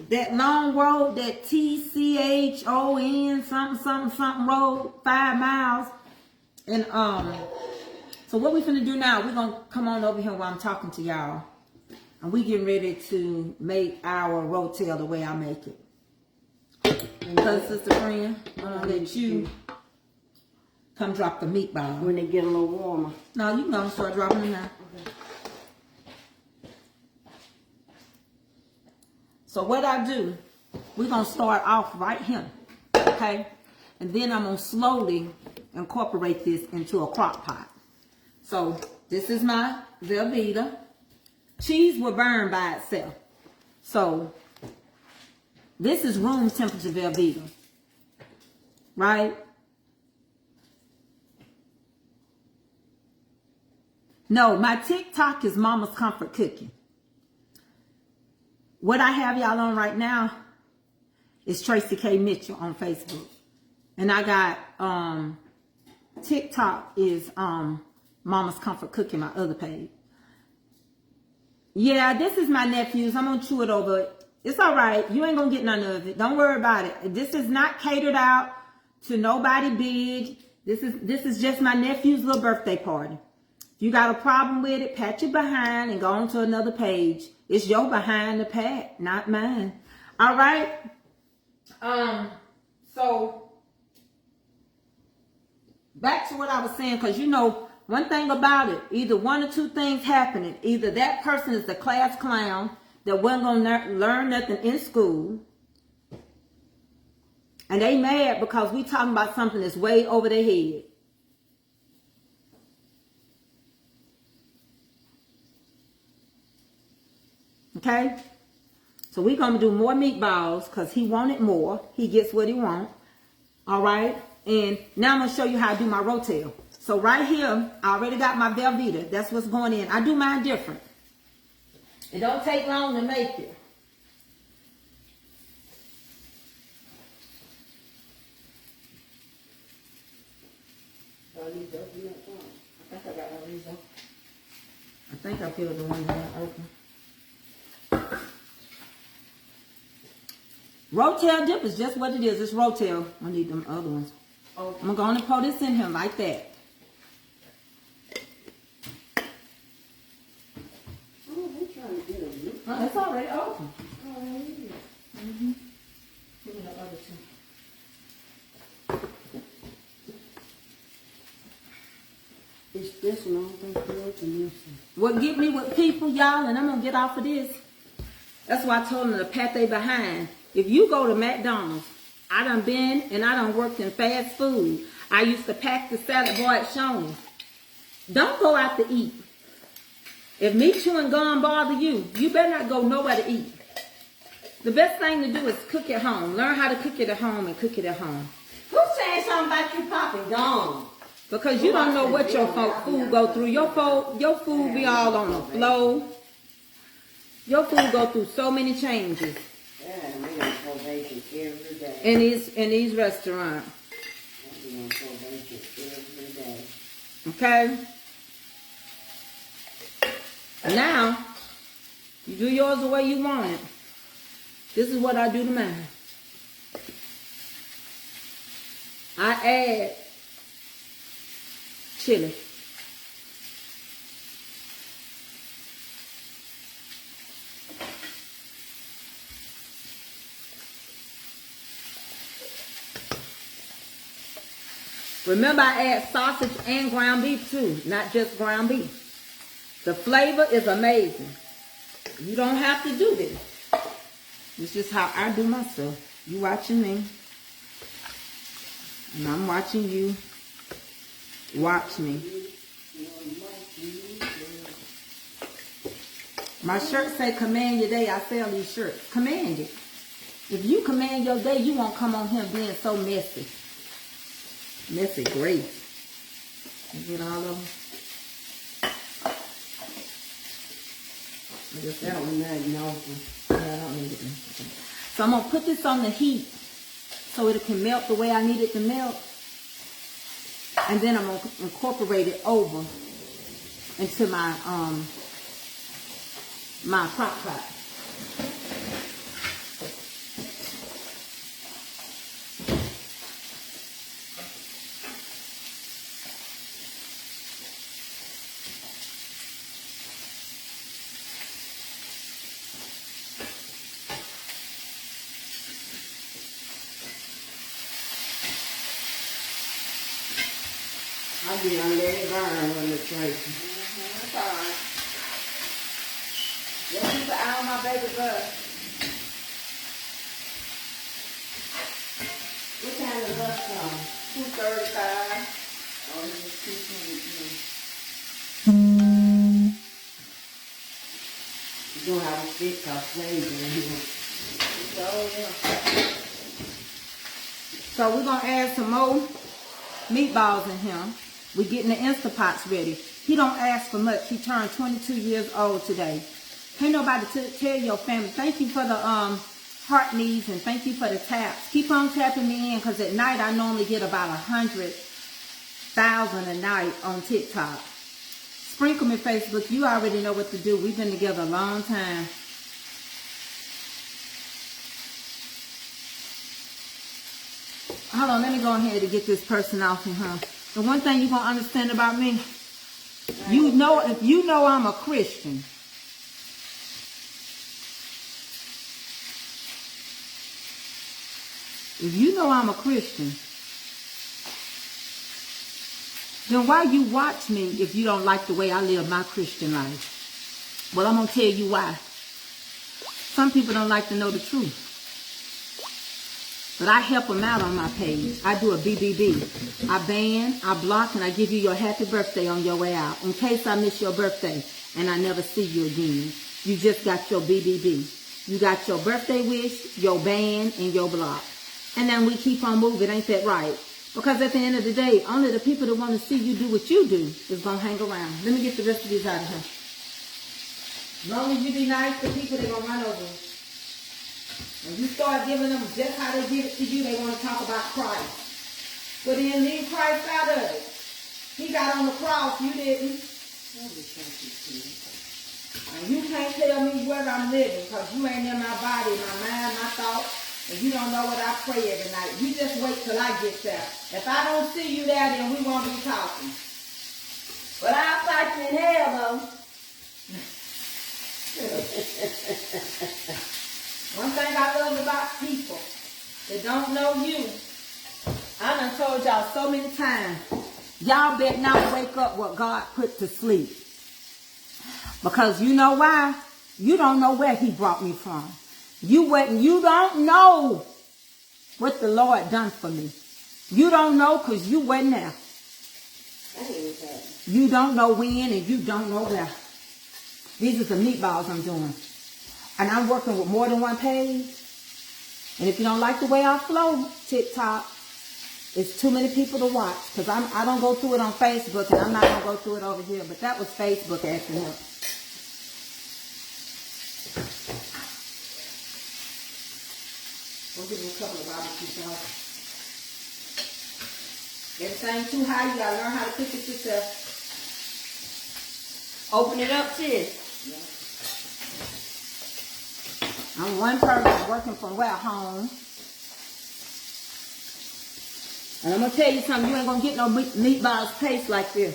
That long road, that TCHON something road, 5 miles. And so what we finna do now, we're gonna come on over here while I'm talking to y'all. And we getting ready to make our Rotel the way I make it. Because sister friend, I'm gonna let you come drop the meatball. When they get a little warmer. No, you can start dropping them now. Okay. So what I do, we're gonna start off right here, okay? And then I'm gonna slowly incorporate this into a crock pot. So this is my Velveeta. Cheese will burn by itself. So this is room temperature Velveeta, right? No, my TikTok is Mama's Comfort Cooking. What I have y'all on right now is Tracy K. Mitchell on Facebook. And I got TikTok is Mama's Comfort Cooking, my other page. Yeah, this is my nephew's. I'm gonna chew it over. It's all right. You ain't gonna get none of it. Don't worry about it. This is not catered out to nobody big. This is just my nephew's little birthday party. If you got a problem with it, pat your behind and go on to another page. It's your behind to pat, not mine. All right. So back to what I was saying, because you know one thing about it, either one or two things happening. Either that person is the class clown that wasn't gonna learn nothing in school, and they mad because we talking about something that's way over their head. Okay, so we're gonna do more meatballs because he wanted more. He gets what he wants. All right, and now I'm gonna show you how I do my Rotel. So right here, I already got my Velveeta. That's what's going in. I do mine different. It don't take long to make it. I think I got all these on. I think I feel the one that I open. Rotel dip is just what it is. It's Rotel. I need them other ones. Okay. I'm going to pour this in here like that. Oh, it's already open. Oh, mm-hmm. Give me the other two. It's this one. I don't think you open this one. What get me with people, y'all, and I'm going to get off of this. That's why I told them to pat they behind. If you go to McDonald's, I done been and I done worked in fast food. I used to pack the salad bar at Shoney's. Don't go out to eat. If me chewing gum bother you, you better not go nowhere to eat. The best thing to do is cook at home. Learn how to cook it at home and cook it at home. Who's saying something about you popping gum? Because you don't know what your food go through. Your food be all on the floor. Your food go through so many changes. Yeah, we on probation every day. In these restaurants. We on probation every day. Okay? Now, you do yours the way you want it. This is what I do to mine. I add chili. Remember, I add sausage and ground beef too, not just ground beef. The flavor is amazing. You don't have to do this. It's just how I do myself. You watching me, and I'm watching you. Watch me. My shirt say command your day. I sell these shirts. Command it. If you command your day, you won't come on here being so messy. Messy grace. You get all of them? That one nothing awesome. Yeah, I don't need it. So I'm going to put this on the heat so it can melt the way I need it to melt. And then I'm going to incorporate it over into my my crock pot. I'll be on let it burn when it's ready. That's all right. Just keep an eye on my baby bud. What kind of bus from? 235. Oh, this is 220. You don't have a stick of flavor in here. So we're going to add some more meatballs in here. We're getting the Instapots ready. He don't ask for much. He turned 22 years old today. Can't nobody tell your family. Thank you for the heart needs and thank you for the taps. Keep on tapping me in because at night I normally get about 100,000 a night on TikTok. Sprinkle me Facebook. You already know what to do. We've been together a long time. Hold on, let me go ahead and get this person off in here. The one thing you're going to understand about me, you know, if you know I'm a Christian, if you know I'm a Christian, then why you watch me if you don't like the way I live my Christian life? Well, I'm going to tell you why. Some people don't like to know the truth. But I help them out on my page. I do a BBB. I ban, I block, and I give you your happy birthday on your way out. In case I miss your birthday and I never see you again. You just got your BBB. You got your birthday wish, your ban, and your block. And then we keep on moving. Ain't that right? Because at the end of the day, only the people that want to see you do what you do is going to hang around. Let me get the rest of these out of here. As long as you be nice to people, they're going to run over you. When you start giving them just how they give it to you, they want to talk about Christ. But then leave Christ out of it. He got on the cross, you didn't. And you can't tell me where I'm living because you ain't in my body, my mind, my thoughts, and you don't know what I pray every night. You just wait till I get there. If I don't see you there, then we won't be talking. But I'll fight you in hell, though. One thing I love about people that don't know you, I done told y'all so many times, y'all better not wake up what God put to sleep. Because you know why? You don't know where he brought me from. You don't know what the Lord done for me. You don't know because you wasn't there. You don't know when and you don't know where. These are the meatballs I'm doing. And I'm working with more than one page. And if you don't like the way I flow, TikTok, It's too many people to watch because I don't go through it on Facebook, and I'm not gonna go through it over here. But that was Facebook acting up. We'll give me a couple of barbecue sauce. Everything too high, you gotta learn how to cook it yourself. Open it up, sis. I'm one person working from home. And I'm going to tell you something, you ain't going to get no meatballs taste like this.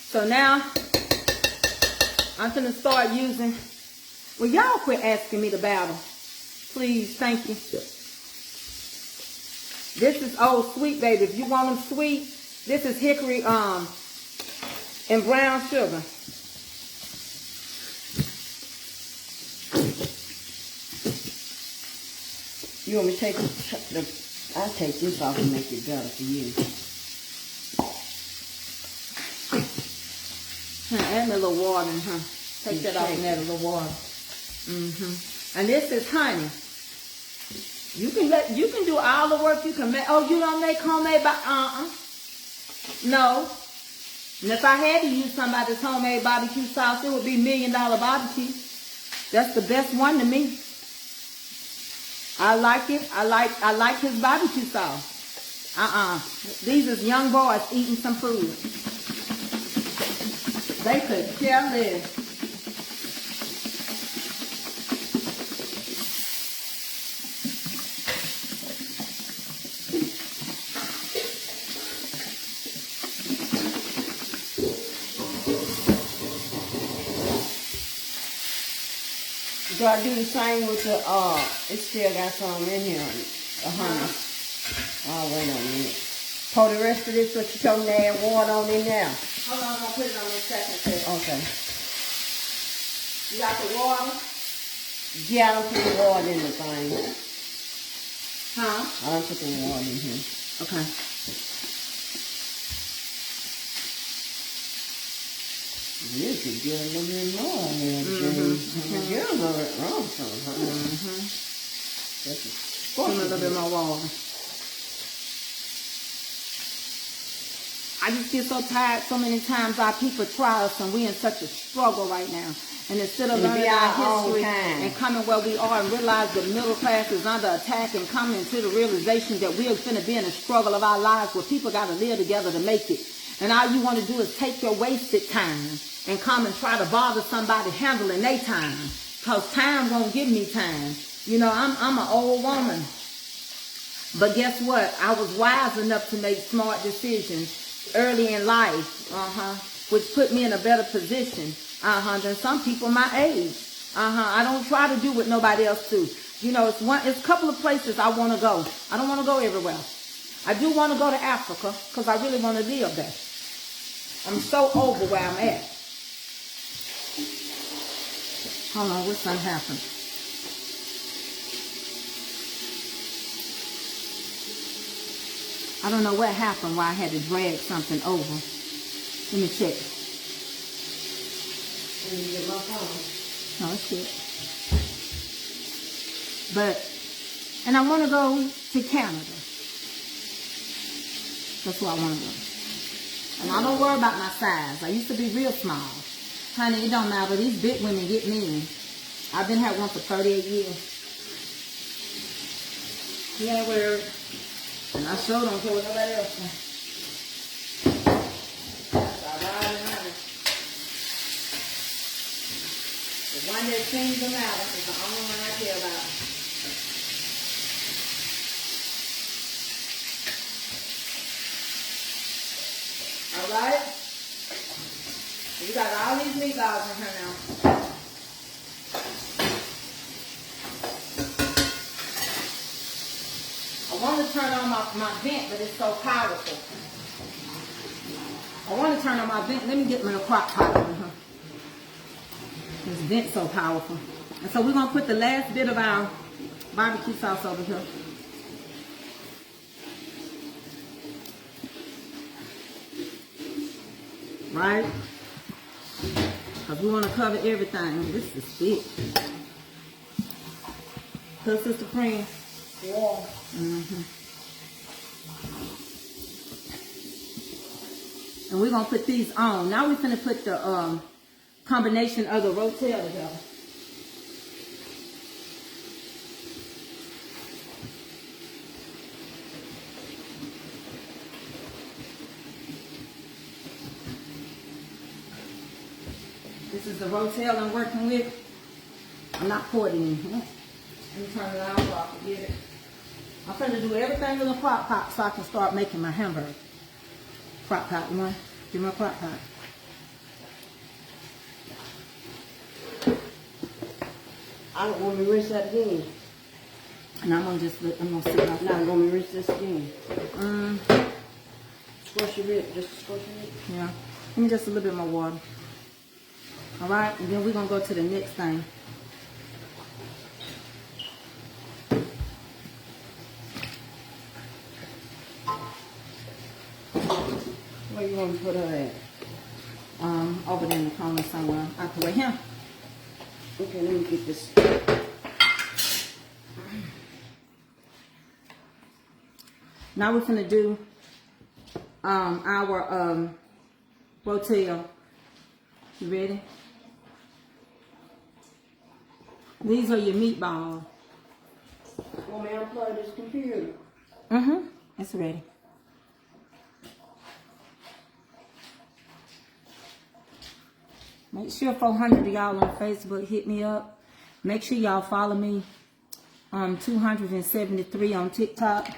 So now, I'm going to start using, well, y'all quit asking me to battle. Please, thank you. This is old sweet, baby. If you want them sweet, this is hickory and brown sugar. You want me to take I'll take this off and make it better for you. Add me a little water in her. Take that off and add a little water. And this is honey. You can do all the work you can make. Oh, you don't make homemade No. And if I had to use somebody's homemade barbecue sauce, it would be $1 Million Barbecue. That's the best one to me. I like it. I like his barbecue sauce. These is young boys eating some food. They could care less. Do I do the same with the, it still got some in here, the honey. Oh, wait a minute. Pour the rest of this, what you told me to add water on in there. Hold on, I'm going to put it on this second. Okay. You got the water? Yeah, I don't put the water in the thing. Huh? I don't put the water in here. Okay. You could get a little bit more in there, James. Get a little bit wrong, huh? Put a little bit more water. I just get so tired so many times our people try us and we in such a struggle right now. And instead of learning our history and coming where we are and realize the middle class is under attack and coming to the realization that we're going to be in a struggle of our lives where people got to live together to make it. And all you want to do is take your wasted time and come and try to bother somebody handling their time. Because time won't give me time. You know, I'm an old woman. But guess what? I was wise enough to make smart decisions early in life. Which put me in a better position. Than some people my age. I don't try to do what nobody else do. You know, it's a couple of places I want to go. I don't want to go everywhere. I do want to go to Africa because I really want to live there. I'm so over where I'm at. Hold on, what's gonna happen? I don't know what happened, why I had to drag something over. Let me check. Let me get my phone. No, it's good. And I want to go to Canada. That's where I want to go. And I don't worry about my size. I used to be real small. Honey, it don't matter. These big women get me. I've been had one for 38 years. You ain't worried. And I sure don't care what nobody else thinks. That's all right and honey. The one that seems to matter is the only one I care about. Alright? You got all these meatballs in here now. I want to turn on my vent, but it's so powerful. I want to turn on my vent. Let me get my crock pot on here. This vent's so powerful. And so we're going to put the last bit of our barbecue sauce over here. Right? Because we want to cover everything. This is thick. Good, Sister Friend. Yeah. And we're gonna put these on. Now we're gonna put the combination of the Rotel together. This is the Rotel I'm working with. I'm not pouring it in here. Let me turn it on so I can get it. I'm gonna do everything in the crock pot so I can start making my hamburger. Crock pot one. Give me a crock pot. I don't want me to rinse that again. And I'm gonna sit off. Now I'm going to rinse this again. Squash your rib, just squash your rib. Yeah. Give me just a little bit more water. All right, and then we're gonna go to the next thing. Where you want to put her at? Over there in the corner somewhere. I can wait here. Okay, let me get this. Now we're gonna do our Rotel. You ready? These are your meatballs. Want me to unplug this computer? It's ready. Make sure 400 of y'all on Facebook hit me up. Make sure y'all follow me. 273 on TikTok.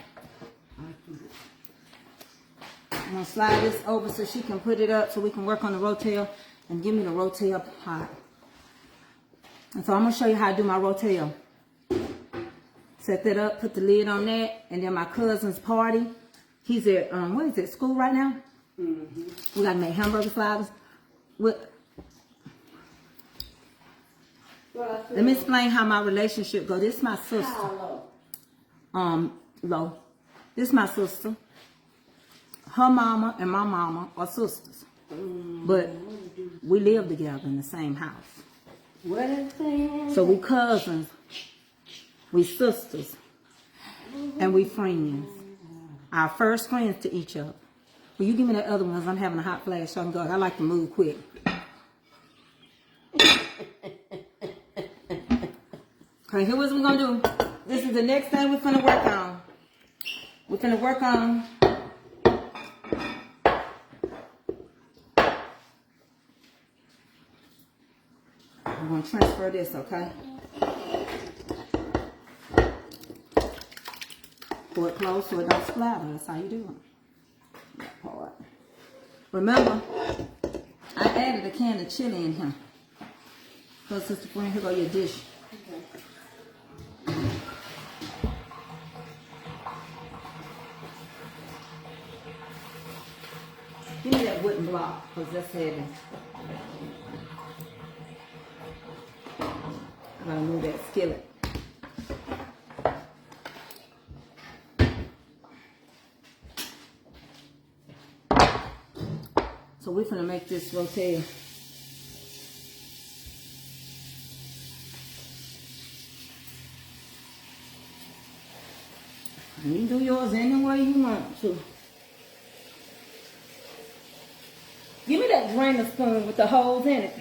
I'm gonna slide this over so she can put it up so we can work on the Rotel and give me the Rotel hot. And so I'm gonna show you how to do my Rotel. Set that up, put the lid on that, and then my cousin's party. He's at what is it, school right now? We gotta make Hamburger Sliders. Let me explain how my relationship goes. This is my sister. Low. This is my sister. Her mama and my mama are sisters. But we live together in the same house. So we cousins. We sisters. And we friends. Our first friends to each other. Will you give me that other one because I'm having a hot flash so I can go. I like to move quick. Okay, here's what we're going to do. This is the next thing we're going to work on. We're going to work on I'm going to transfer this, okay? Pour it close so it don't splatter. That's how you do it. That part. Remember, I added a can of chili in here. So, Sister Friend, here go your dish. Give me that wooden block, because that's heavy. I gotta move that skillet. So we're gonna make this Rotel. And you do yours any way you want to. Give me that drainer spoon with the holes in it.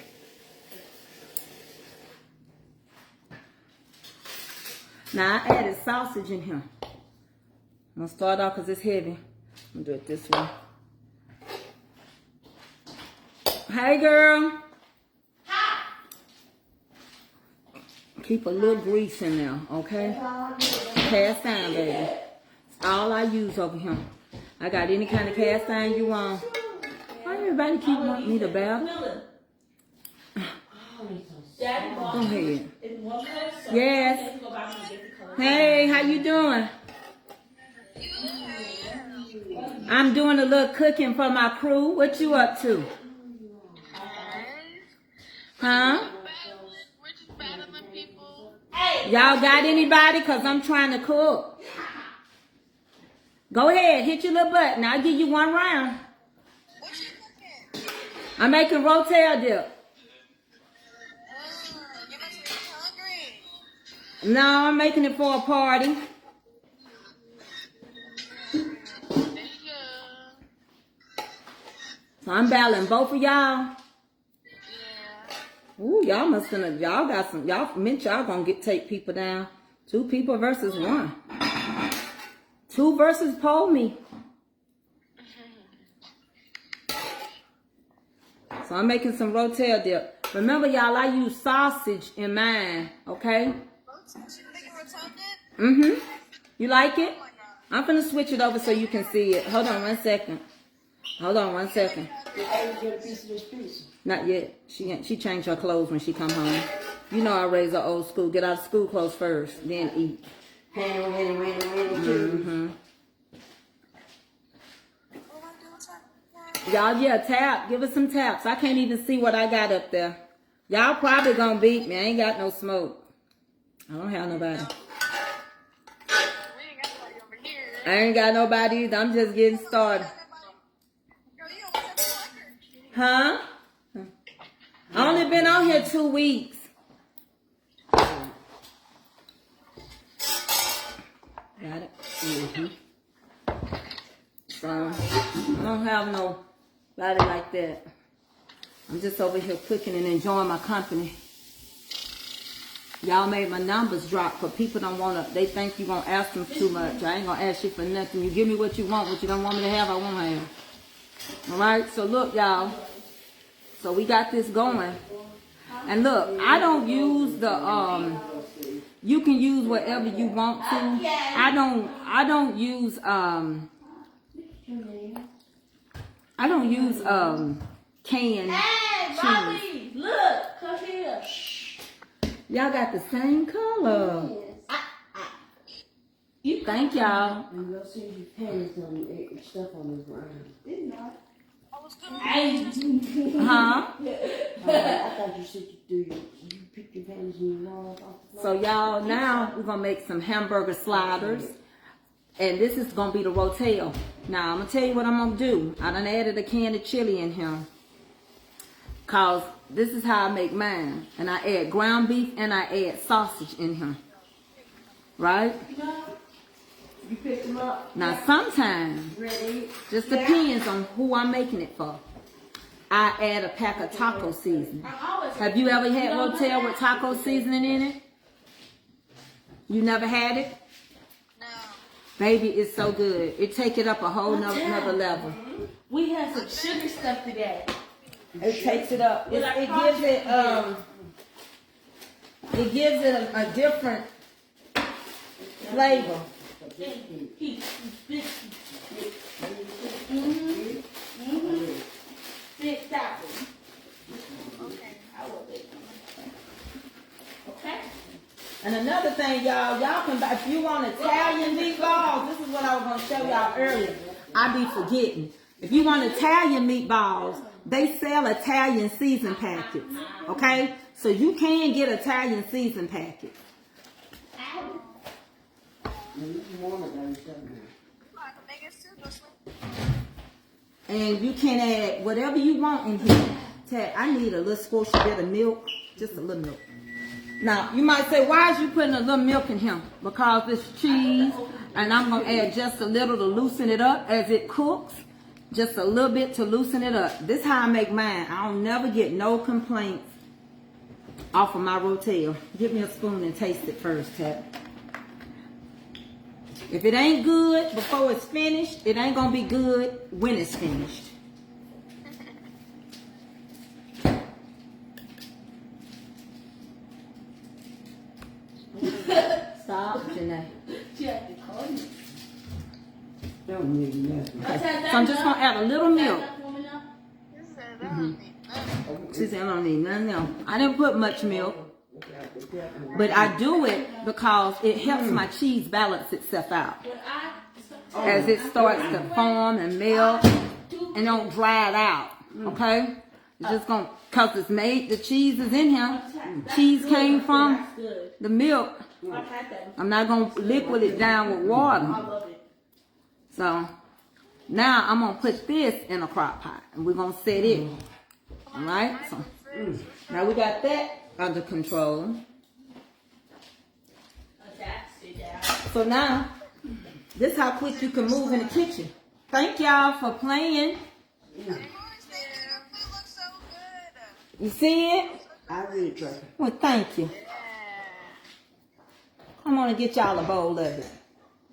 Now I added sausage in here. I'm gonna start off because it's heavy. I'm gonna do it this way. Hey girl. Hi. Keep a little grease in there, okay? Cast iron, baby. It's all I use over here. I got any kind of cast iron you want. Why everybody keep wanting me to battle? Go ahead. Yes. Hey, how you doing? I'm doing a little cooking for my crew. What you up to? Huh? Y'all got anybody? Because I'm trying to cook. Go ahead. Hit your little button. I'll give you one round. I'm making Rotel dip. No, I'm making it for a party. So So I'm battling both of y'all. Yeah. Ooh, y'all must have, y'all got some, y'all meant y'all gonna take people down. 2 people versus 1. 2 versus pole me. So I'm making some Rotel dip. Remember, y'all, I use sausage in mine, okay? You making Rotel dip? Mm-hmm. You like it? I'm finna switch it over so you can see it. Hold on 1 second. Hold on 1 second. Not yet. She changed her clothes when she come home. You know I raise her old school. Get out of school clothes first, then eat. Mm-hmm. Y'all, yeah, tap. Give us some taps. I can't even see what I got up there. Y'all probably gonna beat me. I ain't got no smoke. I don't have nobody. I ain't got nobody either. I'm just getting started. Huh? I only been on here 2 weeks. Got it? Mm-hmm. So, I don't have nobody like that. I'm just over here cooking and enjoying my company. Y'all made my numbers drop, but people don't want to, they think you gonna ask them too much. I ain't gonna ask you for nothing. You give me what you want. What you don't want me to have, I won't have. Alright, so look, y'all. So we got this going. And look, I don't use the, you can use whatever you want to. I don't use canned cheese. Look, come here. Y'all got the same color. You thank y'all. And you'll see your panties on stuff on the ground. Didn't not. Huh? I thought you said you picked your panties and you roll off the floor. So y'all, now we're gonna make some hamburger sliders. And this is gonna be the Rotel. Now I'm gonna tell you what I'm gonna do. I done added a can of chili in here. Cause this is how I make mine. And I add ground beef and I add sausage in here. Right? You picked them up. Now sometimes, just depends on who I'm making it for. I add a pack of taco seasoning. Have you ever had Rotel with taco seasoning in it? You never had it? No. Baby, it's so good. It take it up a whole nother level. We had some sugar stuff today. It takes it up. It gives it a different flavor. Okay. And another thing, y'all can buy, if you want Italian meatballs, this is what I was going to show y'all earlier. I be forgetting. If you want Italian meatballs, they sell Italian season packets. Okay? So you can get Italian season packets. And you can add whatever you want in here. I need a little squishy bit of milk. Just a little milk. Now, you might say, why is you putting a little milk in here? Because it's cheese, and I'm going to add just a little to loosen it up as it cooks. Just a little bit to loosen it up. This is how I make mine. I don't never get no complaints off of my Rotel. Give me a spoon and taste it first, Tat. If it ain't good before it's finished, it ain't going to be good when it's finished. Stop, Janae. Don't need nothing. Okay. So I'm just going to add a little milk. She said I don't need nothing else. I didn't put much milk. But I do it because it helps my cheese balance itself out. As it starts to form and melt and don't dry it out. Okay? It's just going to, because it's made, the cheese is in here. Cheese came from the milk. I'm not going to liquid it down with water. So now I'm going to put this in a crock pot and we're going to set it. Alright? So now we got that under control. So now, this is how quick you can move in the kitchen. Thank y'all for playing. You see it? I read it. Well, thank you. I'm gonna get y'all a bowl of it.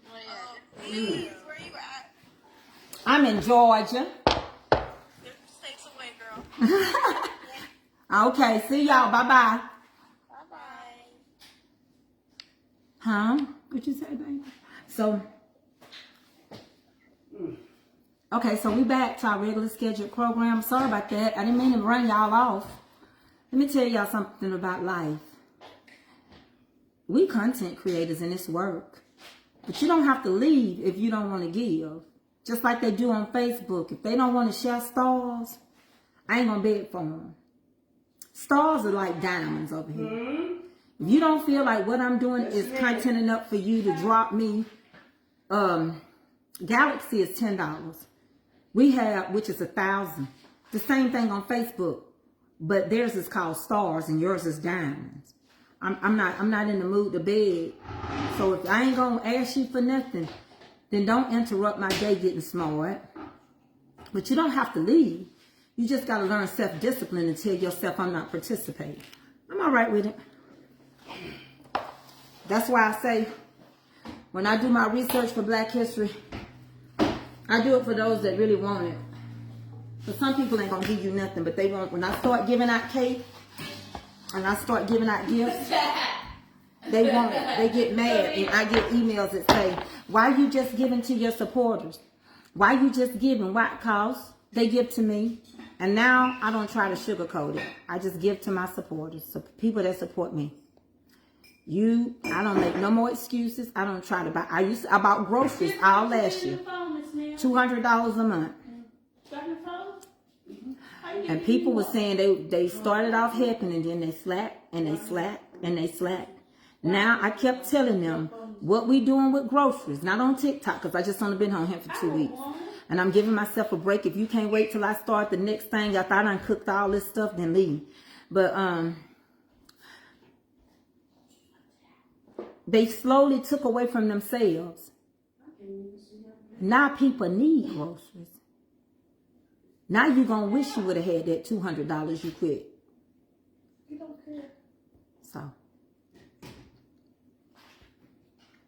Oh, yeah. Please, where you at? I'm in Georgia. Just take some away, girl. Okay, see y'all. Bye-bye. Bye-bye. Huh? What'd you say, baby? So, okay, so we back to our regular scheduled program. Sorry about that. I didn't mean to run y'all off. Let me tell y'all something about life. We content creators and it's work. But you don't have to leave if you don't want to give. Just like they do on Facebook. If they don't want to share stars, I ain't going to beg for them. Stars are like diamonds over here. If you don't feel like what I'm doing is content enough for you to drop me, Galaxy is $10. We have, which is $1,000. The same thing on Facebook, but theirs is called stars and yours is diamonds. I'm not in the mood to beg. So if I ain't gonna ask you for nothing, then don't interrupt my day getting smart. But you don't have to leave. You just gotta learn self-discipline and tell yourself I'm not participating. I'm all right with it. That's why I say, when I do my research for Black History, I do it for those that really want it. But some people ain't gonna give you nothing, but they want. When I start giving out cake, and I start giving out gifts, they want it. They get mad, and I get emails that say, "Why you just giving to your supporters? Why you just giving? What costs? They give to me." And now I don't try to sugarcoat it. I just give to my supporters, so people that support me. I don't make no more excuses. I don't try to buy. I bought groceries all last year. $200 a month. And people were saying they started off helping and then they slacked and they slacked and they slacked. Now I kept telling them what we doing with groceries, not on TikTok, because I just only been on here for 2 weeks. And I'm giving myself a break. If you can't wait till I start the next thing, I thought I cooked all this stuff, then leave. But they slowly took away from themselves. Now people need groceries. Now you're going to wish you would have had that $200 you quit. You don't care. So.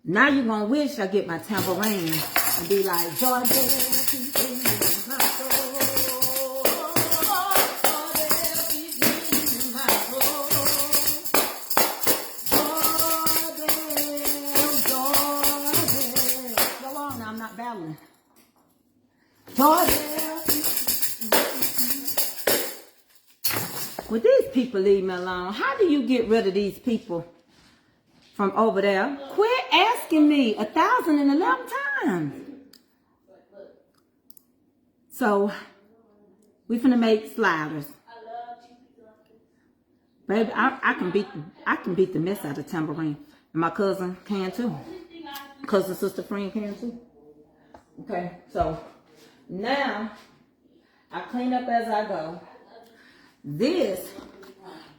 Now you're going to wish I get my tambourine and be like, Georgia, keep me in my soul. Georgia, keep me in my soul. Georgia. Go on now, I'm not battling. Georgia. Would these people leave me alone? How do you get rid of these people from over there? Quit asking me 1,011 times. So, we finna make sliders. Baby, I can beat the mess out of tambourine. And my cousin can too. Cousin, sister, friend can too. Okay, so now I clean up as I go. This,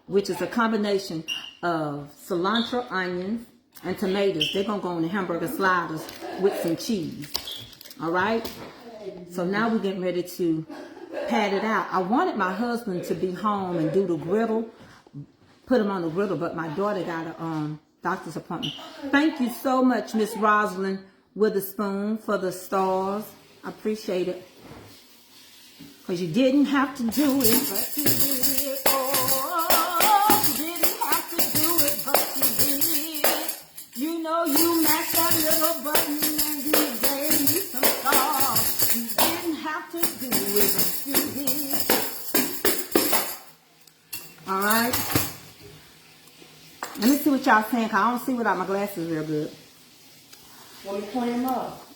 which is a combination of cilantro, onions, and tomatoes. They're going to go on the Hamburger Sliders with some cheese. All right? So now we're getting ready to pat it out. I wanted my husband to be home and do the griddle, put him on the griddle, but my daughter got a doctor's appointment. Thank you so much, Miss Rosalind Witherspoon, for the stars. I appreciate it. Because you didn't have to do it, but you did. Oh, you didn't have to do it, but you did. You know you mashed that little button and you gave me some stars. You didn't have to do it, but you did. All right. Let me see what y'all saying, because I don't see without my glasses real good. Want me to clean them up?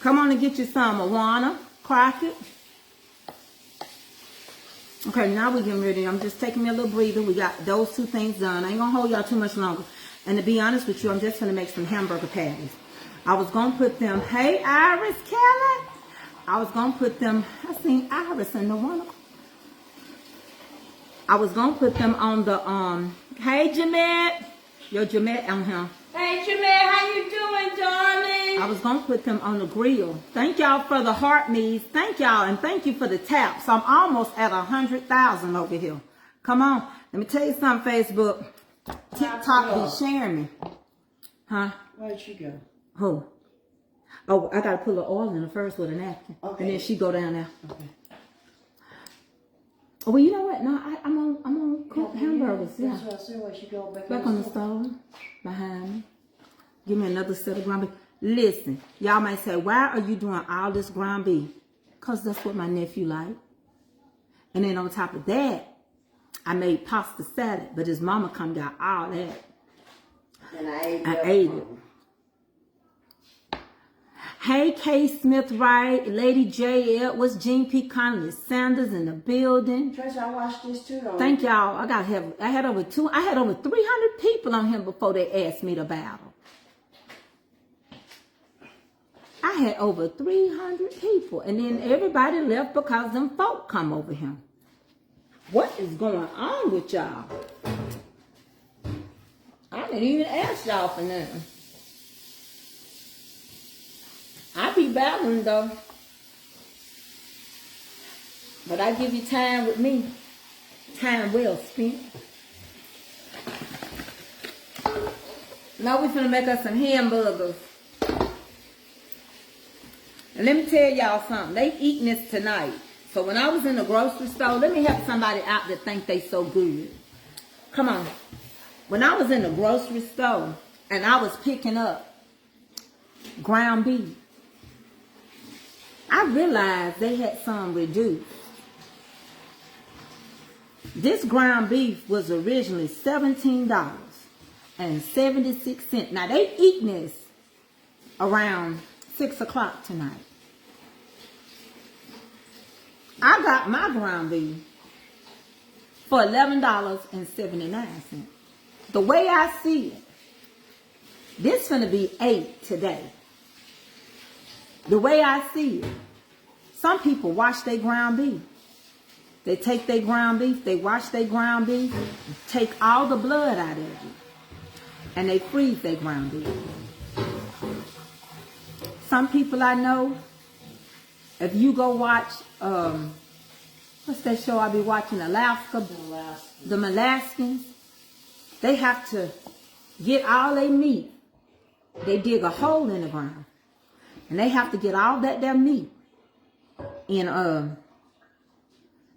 Come on and get you some Awana, Crockett. Okay, now we're getting ready. I'm just taking me a little breather. We got those two things done. I ain't going to hold y'all too much longer. And to be honest with you, I'm just going to make some hamburger patties. I was going to put them, hey, Iris Kelly. I was going to put them, I seen Iris in the one. I was going to put them on the, hey, Jamette. Yo, Jamette on here. Hey, Jamel, how you doing, darling? I was gonna put them on the grill. Thank y'all for the heart me's. Thank y'all, and thank you for the taps. I'm almost at 100,000 over here. Come on, let me tell you something, Facebook. TikTok be sharing me. Huh? Where'd she go? Who? Oh, I gotta put a little oil in her first with a napkin. Okay. And then she go down there. Okay. Oh, well, you know what? No, I'm on cook hamburgers. Yeah. That's what I said. Where she go Back on the stove, behind me. Give me another set of ground beef. Listen, y'all might say, why are you doing all this ground beef? Because that's what my nephew like. And then on top of that, I made pasta salad, but his mama come got all that. And I ate it. Hey, K. Smith Wright, Lady J. Edwards, Jean P. Connolly Sanders in the building. Tracy, I watched this too, though. Thank y'all. I had over 300 people on here before they asked me to battle. I had over 300 people, and then everybody left because them folk come over here. What is going on with y'all? I didn't even ask y'all for nothing. I be battling though, but I give you time with me. Time well spent. Now we finna make us some hamburgers. And let me tell y'all something. They eating this tonight. So when I was in the grocery store, let me help somebody out that think they so good. Come on. When I was in the grocery store and I was picking up ground beef, I realized they had some reduced. This ground beef was originally $17.76. Now they eating this around 6 o'clock tonight. I got my ground beef for $11.79. The way I see it, this finna be 8 today. The way I see it, some people wash their ground beef. They take their ground beef, they wash their ground beef, take all the blood out of it, and they freeze their ground beef. Some people I know, if you go watch, what's that show I be watching, Alaska? The Alaskans, they have to get all their meat. They dig a hole in the ground. And they have to get all their meat. And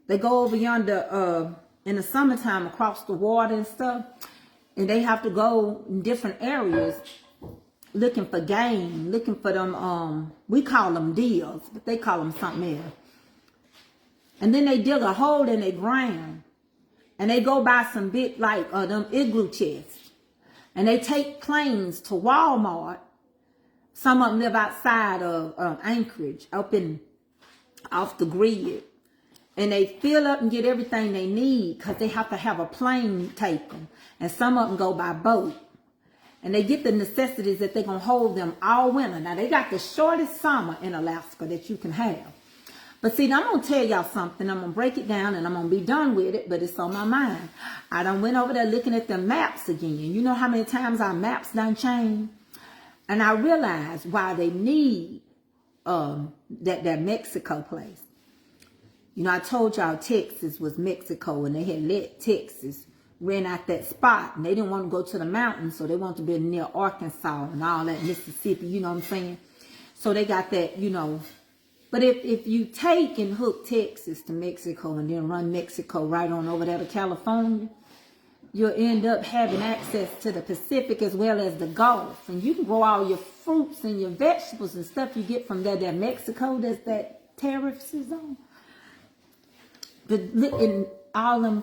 they go over yonder in the summertime across the water and stuff. And they have to go in different areas looking for game, looking for them, we call them deals, but they call them something else. And then they dig a hole in their ground. And they go buy some big, like, them igloo chests. And they take planes to Walmart. Some of them live outside of Anchorage, off the grid. And they fill up and get everything they need because they have to have a plane take them. And some of them go by boat. And they get the necessities that they're going to hold them all winter. Now, they got the shortest summer in Alaska that you can have. But see, I'm going to tell y'all something. I'm going to break it down and I'm going to be done with it, but it's on my mind. I done went over there looking at the maps again. You know how many times our maps done changed? And I realized why they need that Mexico place. You know, I told y'all Texas was Mexico and they had let Texas rent out that spot. And they didn't want to go to the mountains, so they wanted to be near Arkansas and all that, Mississippi, you know what I'm saying? So they got that, you know. But if you take and hook Texas to Mexico and then run Mexico right on over there to California, you'll end up having access to the Pacific as well as the Gulf. And you can grow all your fruits and your vegetables and stuff you get from that Mexico that's that tariffs is on. And all them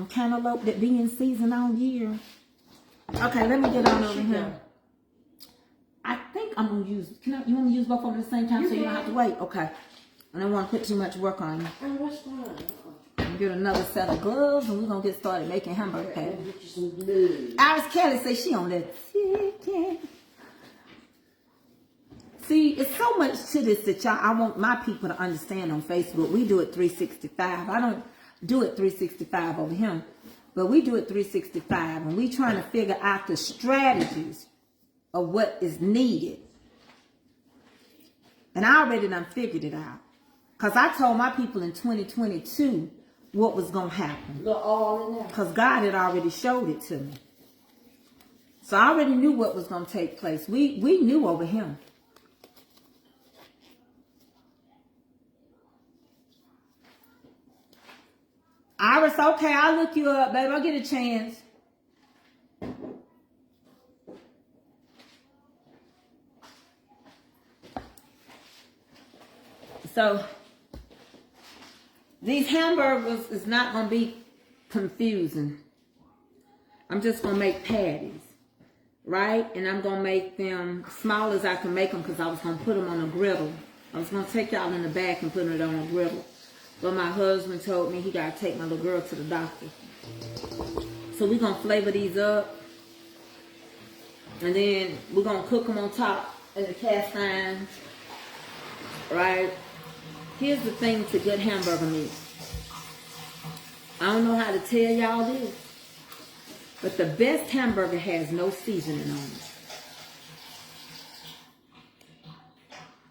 cantaloupe that be in season all year. Okay, let me get on over here. I think I'm going to use, you want me to use both of them at the same time so you don't have to wait? Okay. I don't want to put too much work on you. Oh, what's going on? Get another set of gloves and we're going to get started making hamburger patties. Get you some glue. Iris Kelly say she on that chicken. See, it's so much to this that I want my people to understand on Facebook. We do it 365. I don't do it 365 over here, but we do it 365 and we trying to figure out the strategies of what is needed. And I already done figured it out. Because I told my people in 2022 what was going to happen. Because God had already showed it to me. So I already knew what was going to take place. We knew over him. Iris, okay, I'll look you up, babe. I'll get a chance. So, these hamburgers is not going to be confusing. I'm just going to make patties, right? And I'm going to make them small as I can make them because I was going to put them on a griddle. I was going to take y'all in the back and put it on a griddle. But my husband told me he got to take my little girl to the doctor. So we're going to flavor these up. And then we're going to cook them on top in the cast iron. Right? Here's the thing to good hamburger meat. I don't know how to tell y'all this. But the best hamburger has no seasoning on it.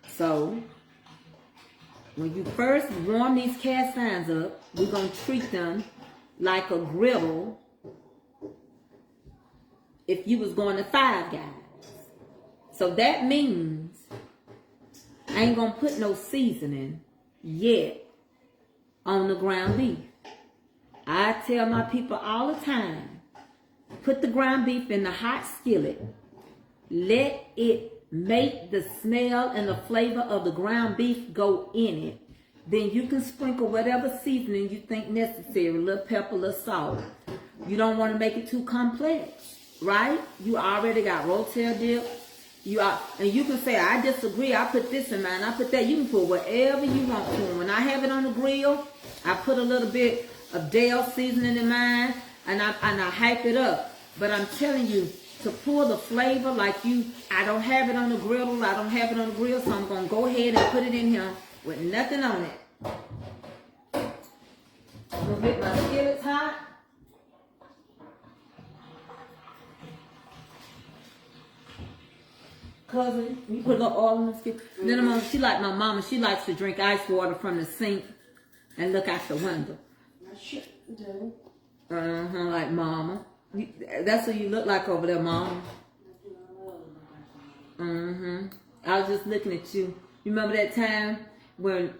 So, when you first warm these cast irons up, we're going to treat them like a griddle if you was going to Five Guys. So that means I ain't going to put no seasoning yet on the ground beef. I tell my people all the time, put the ground beef in the hot skillet. Let it make the smell and the flavor of the ground beef go in it. Then you can sprinkle whatever seasoning you think necessary, a little pepper, a little salt. You don't want to make it too complex, right? You already got Rotel dip. And you can say, I disagree, I put this in mine, I put that. You can put whatever you want to. When I have it on the grill, I put a little bit of Dale seasoning in mine, and I hype it up. But I'm telling you, to pull the flavor I don't have it on the griddle, so I'm going to go ahead and put it in here with nothing on it. I'm going to get my skillets hot. Cousin, you put a little oil in the skillet. Then she like my mama, she likes to drink ice water from the sink and look out the window. I shouldn't do. Like mama. That's what you look like over there, mama. I was just looking at you. You remember that time when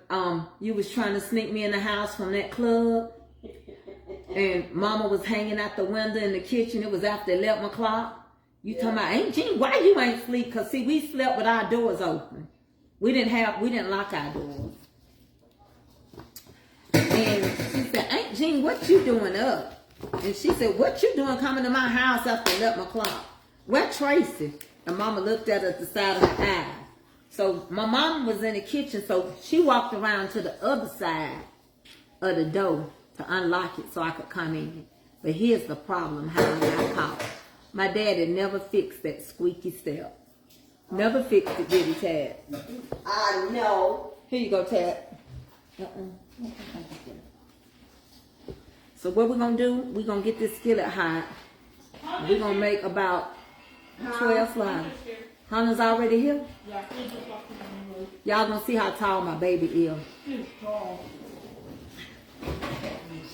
you was trying to sneak me in the house from that club? And mama was hanging out the window in the kitchen. It was after 11 o'clock. You talking about, Aunt Jean, why you ain't sleep? Because see, we slept with our doors open. We didn't lock our doors. And she said, Aunt Jean, what you doing up? And she said, what you doing coming to my house after 11 o'clock? Where Tracy? And mama looked at her at the side of her eye. So my mama was in the kitchen, so she walked around to the other side of the door to unlock it so I could come in. But here's the problem, how I got caught. My daddy never fixed that squeaky step. Never fixed it, did he, Tad? I know. Here you go, Tad. So what we're going to do, we're going to get this skillet hot. We're going to make about 12 sliders. Hannah's already here? Y'all going to see how tall my baby is.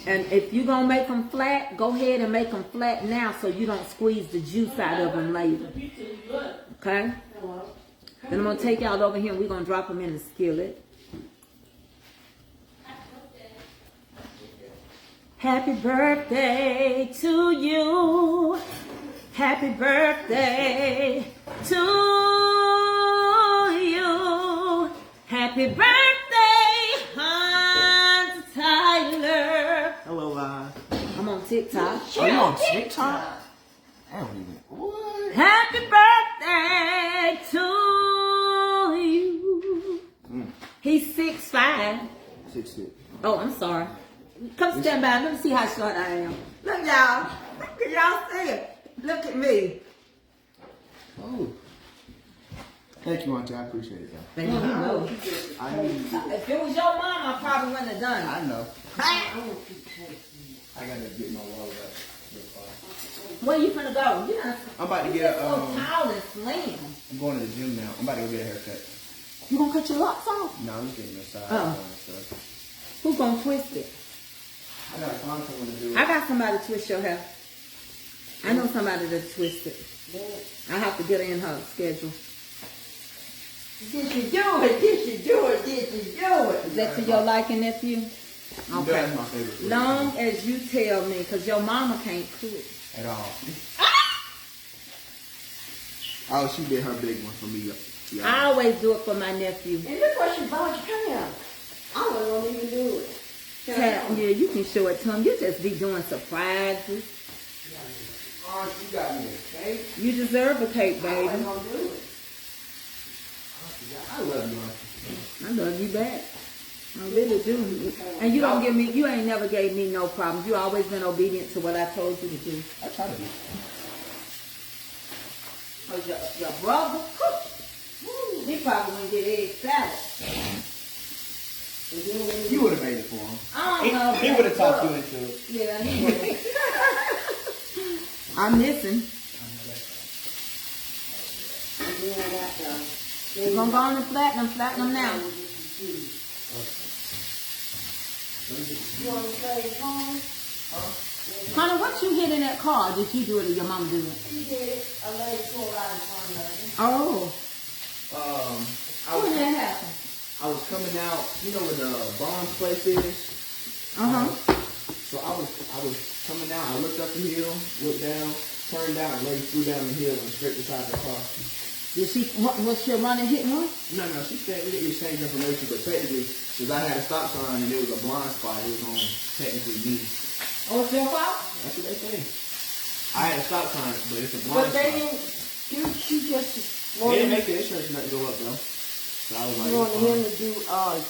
And if you're going to make them flat, go ahead and make them flat now so you don't squeeze the juice out of them later. Okay? Then I'm going to take y'all over here and we're going to drop them in the skillet. Happy birthday to you. Happy birthday to you. Happy birthday, Hans Tyler. Hello, I'm on TikTok. Are you on TikTok? I don't even. What? Happy birthday to you. He's 6'5". 6'6". Oh, I'm sorry. Come stand by. Let me see how short I am. Look, y'all. Can y'all see it? Look at me. Oh. Thank you, Auntie. I appreciate it, though. Thank you. No. If it was your mom, I probably wouldn't have done it. I know. I gotta get my wallet up. Where you finna go? You know, I'm about to get so tall and slim. I'm going to the gym now. I'm about to go get a haircut. You gonna cut your locks off? No, I'm just getting massage Oh. and stuff. Who's gonna twist it? I gotta find someone to do it. I got somebody to twist your hair. I know somebody to twist it. I have to get in her schedule. Did you do it? Did you do it? Did you do it? Is that to your liking, nephew? Okay. That's my favorite food. Long as you tell me, because your mama can't cook. At all. Oh, she did her big one for me. Yeah. I always do it for my nephew. And look what she bought you. Come here. I don't even do it. Yeah, you can show it to him. You just be doing surprises. Oh, she got me a cake. You deserve a cake, I baby. wasn't gonna do it. I love you, Auntie. I love you back. I really do. And you don't give me, you ain't never gave me no problems. You always been obedient to what I told you to do. I try to be. Cause your brother, he probably wouldn't get egg salad. You would have made it for him. I don't know. He would have talked you into it. Yeah, he would. I'm missing. You're gonna go on and flatten them now. You want to say home? Honey, what you hit in that car? Did you do it or your mama do it? She did it. A lady pulled out in front of me. Oh. I When did was, that happen? I was coming out. You know where the Bonds place is? Uh-huh. So I was coming out. I looked up the hill, looked down, turned down, and lady flew down the hill and straight beside the car. Did she, was she running hitting her? No, she said we didn't exchange information, but technically, because I had a stop sign and it was a blind spot, it was on technically me. Oh, it's your fault? That's what they say. I had a stop sign, but it's a blind But they spot. didn't, she just They wanted, didn't make the insurance nut go up though. So I was like, wanted him to do,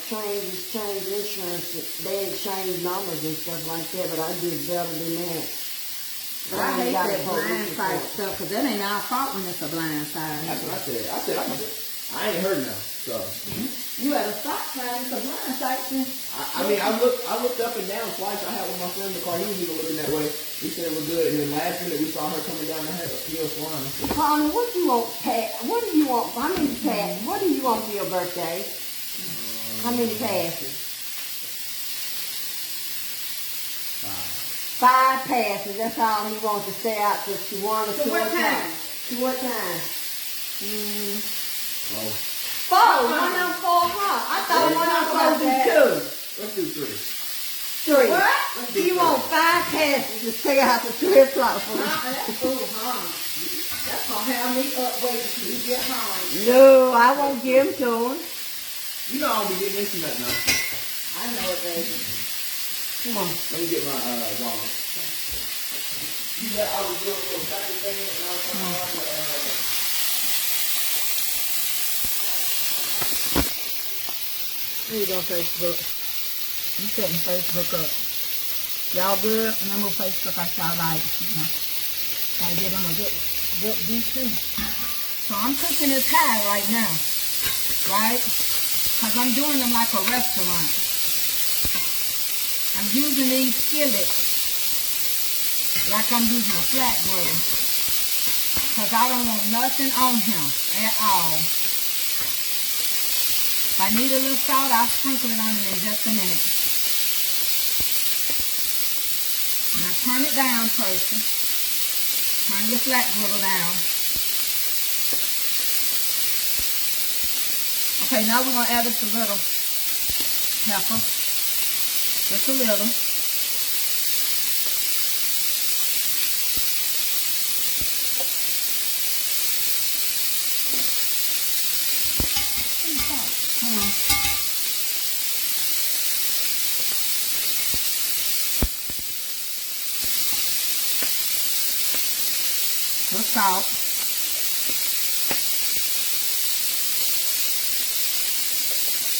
change insurance. They exchange numbers and stuff like that, but I did better than that. But I hate that blind side stuff, because that ain't our fault when it's a blind side. that's what I said. I ain't heard now. So You had a stop sign, it's a blind side thing. I mean, I looked up and down twice. I had one of my friends in the car. He was even looking that way. He said it was good. And then last minute we saw her coming down the hill flying. Connie, what do you want, Pat? What do you want? How many passes? What do you want for your birthday? How many passes? 5 passes. That's all he wants to stay out till she wanted to. To what time? To what time? Oh, 4. 1 on 4 o'clock. I thought 1 on 4 was 2. let's do 3. 3. What? You want 5 passes to stay out till 3 o'clock for me. That's cool, huh? That's gonna have me up waiting till you get home. No, I won't give them to him. You know I don't be getting into that now. I know it, baby. Come on. Let me get my wallet. You know, I was doing a little second thing and I was talking about Here you go, Facebook. I'm setting Facebook up. Y'all good? And I'm gonna Facebook out y'all like. Gotta get them a good view too. So I'm cooking this pie right now. Right? Because I'm doing them like a restaurant. I'm using these skillets like I'm using a flat griddle. Because I don't want nothing on him at all. If I need a little salt, I'll sprinkle it on it in just a minute. Now turn it down, Tracy. Turn your flat griddle down. Okay, now we're going to add just a little pepper. Just a little. Hold on. Little salt.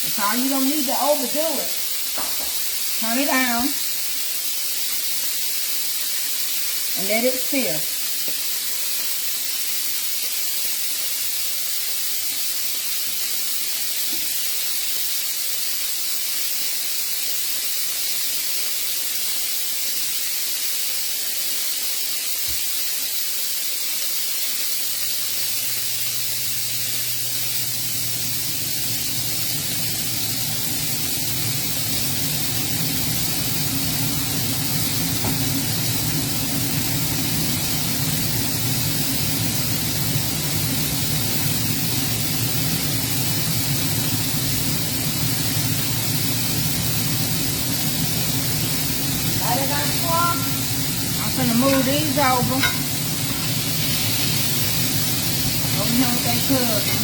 That's all. You don't need to overdo it. Turn it down. And let it sear. Gonna move these over. Over here with that cousin.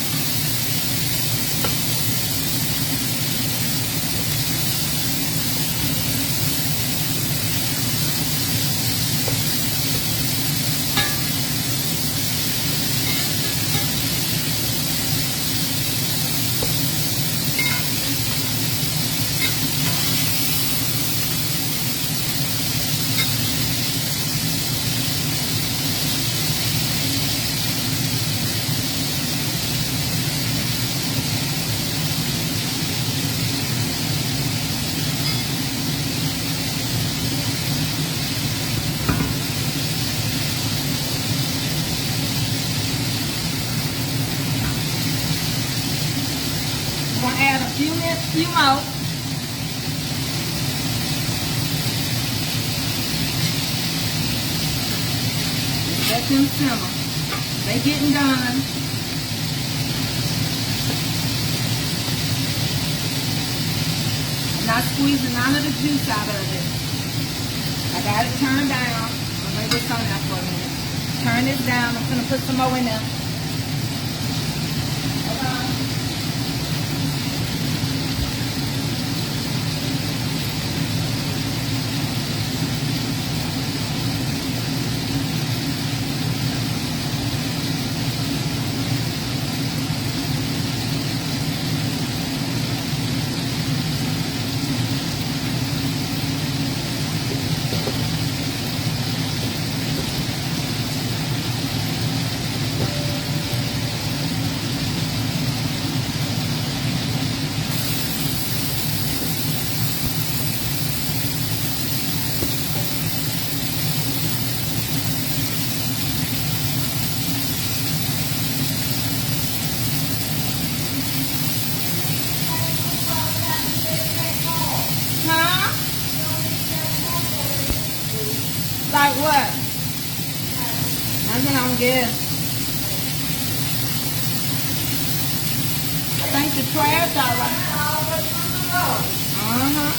Add a few more. Let them simmer. They getting done. Not squeezing none of the juice out of it. I got it turned down. I'm gonna leave this on there for a minute. Turn this down. I'm gonna put some more in there. Like what? Nothing I'm good. I think the trash all right. Uh-huh.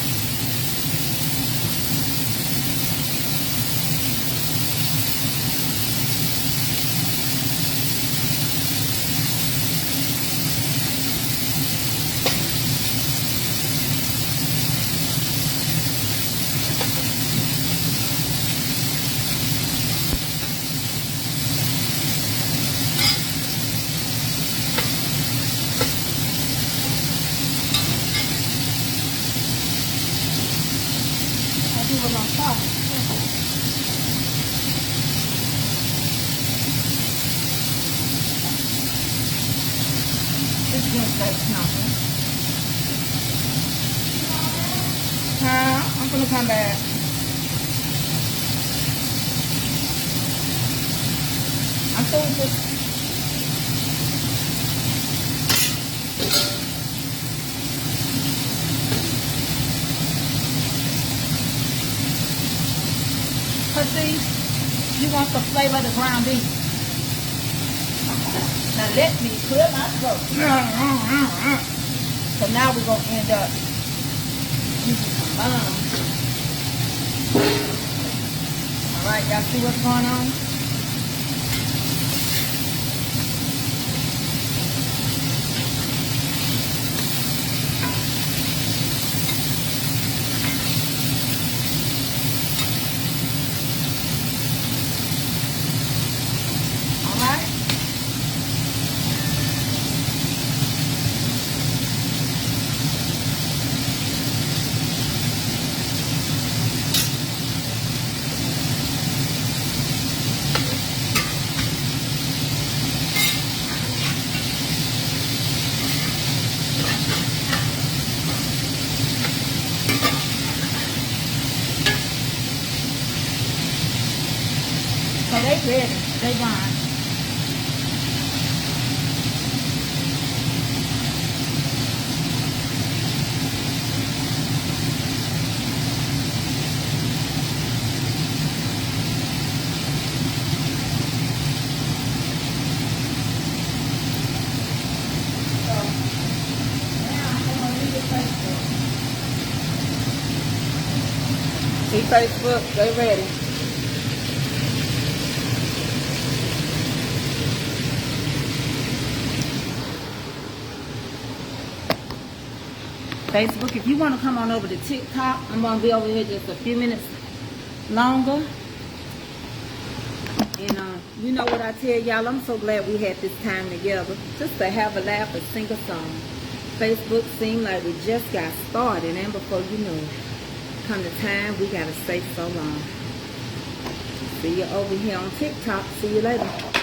I'm gonna come back. I'm so just see, you want the flavor of the ground beef. Now let me clear my throat. So now we're gonna end up using some buns. Alright, y'all see what's going on? Alright. So they ready. They done. See Facebook, they ready. Facebook. If you want to come on over to TikTok, I'm going to be over here just a few minutes longer. And you know what I tell y'all, I'm so glad we had this time together. Just to have a laugh and sing a song. Facebook seemed like we just got started, and before you know it, come the time we got to say so long. See you over here on TikTok. See you later.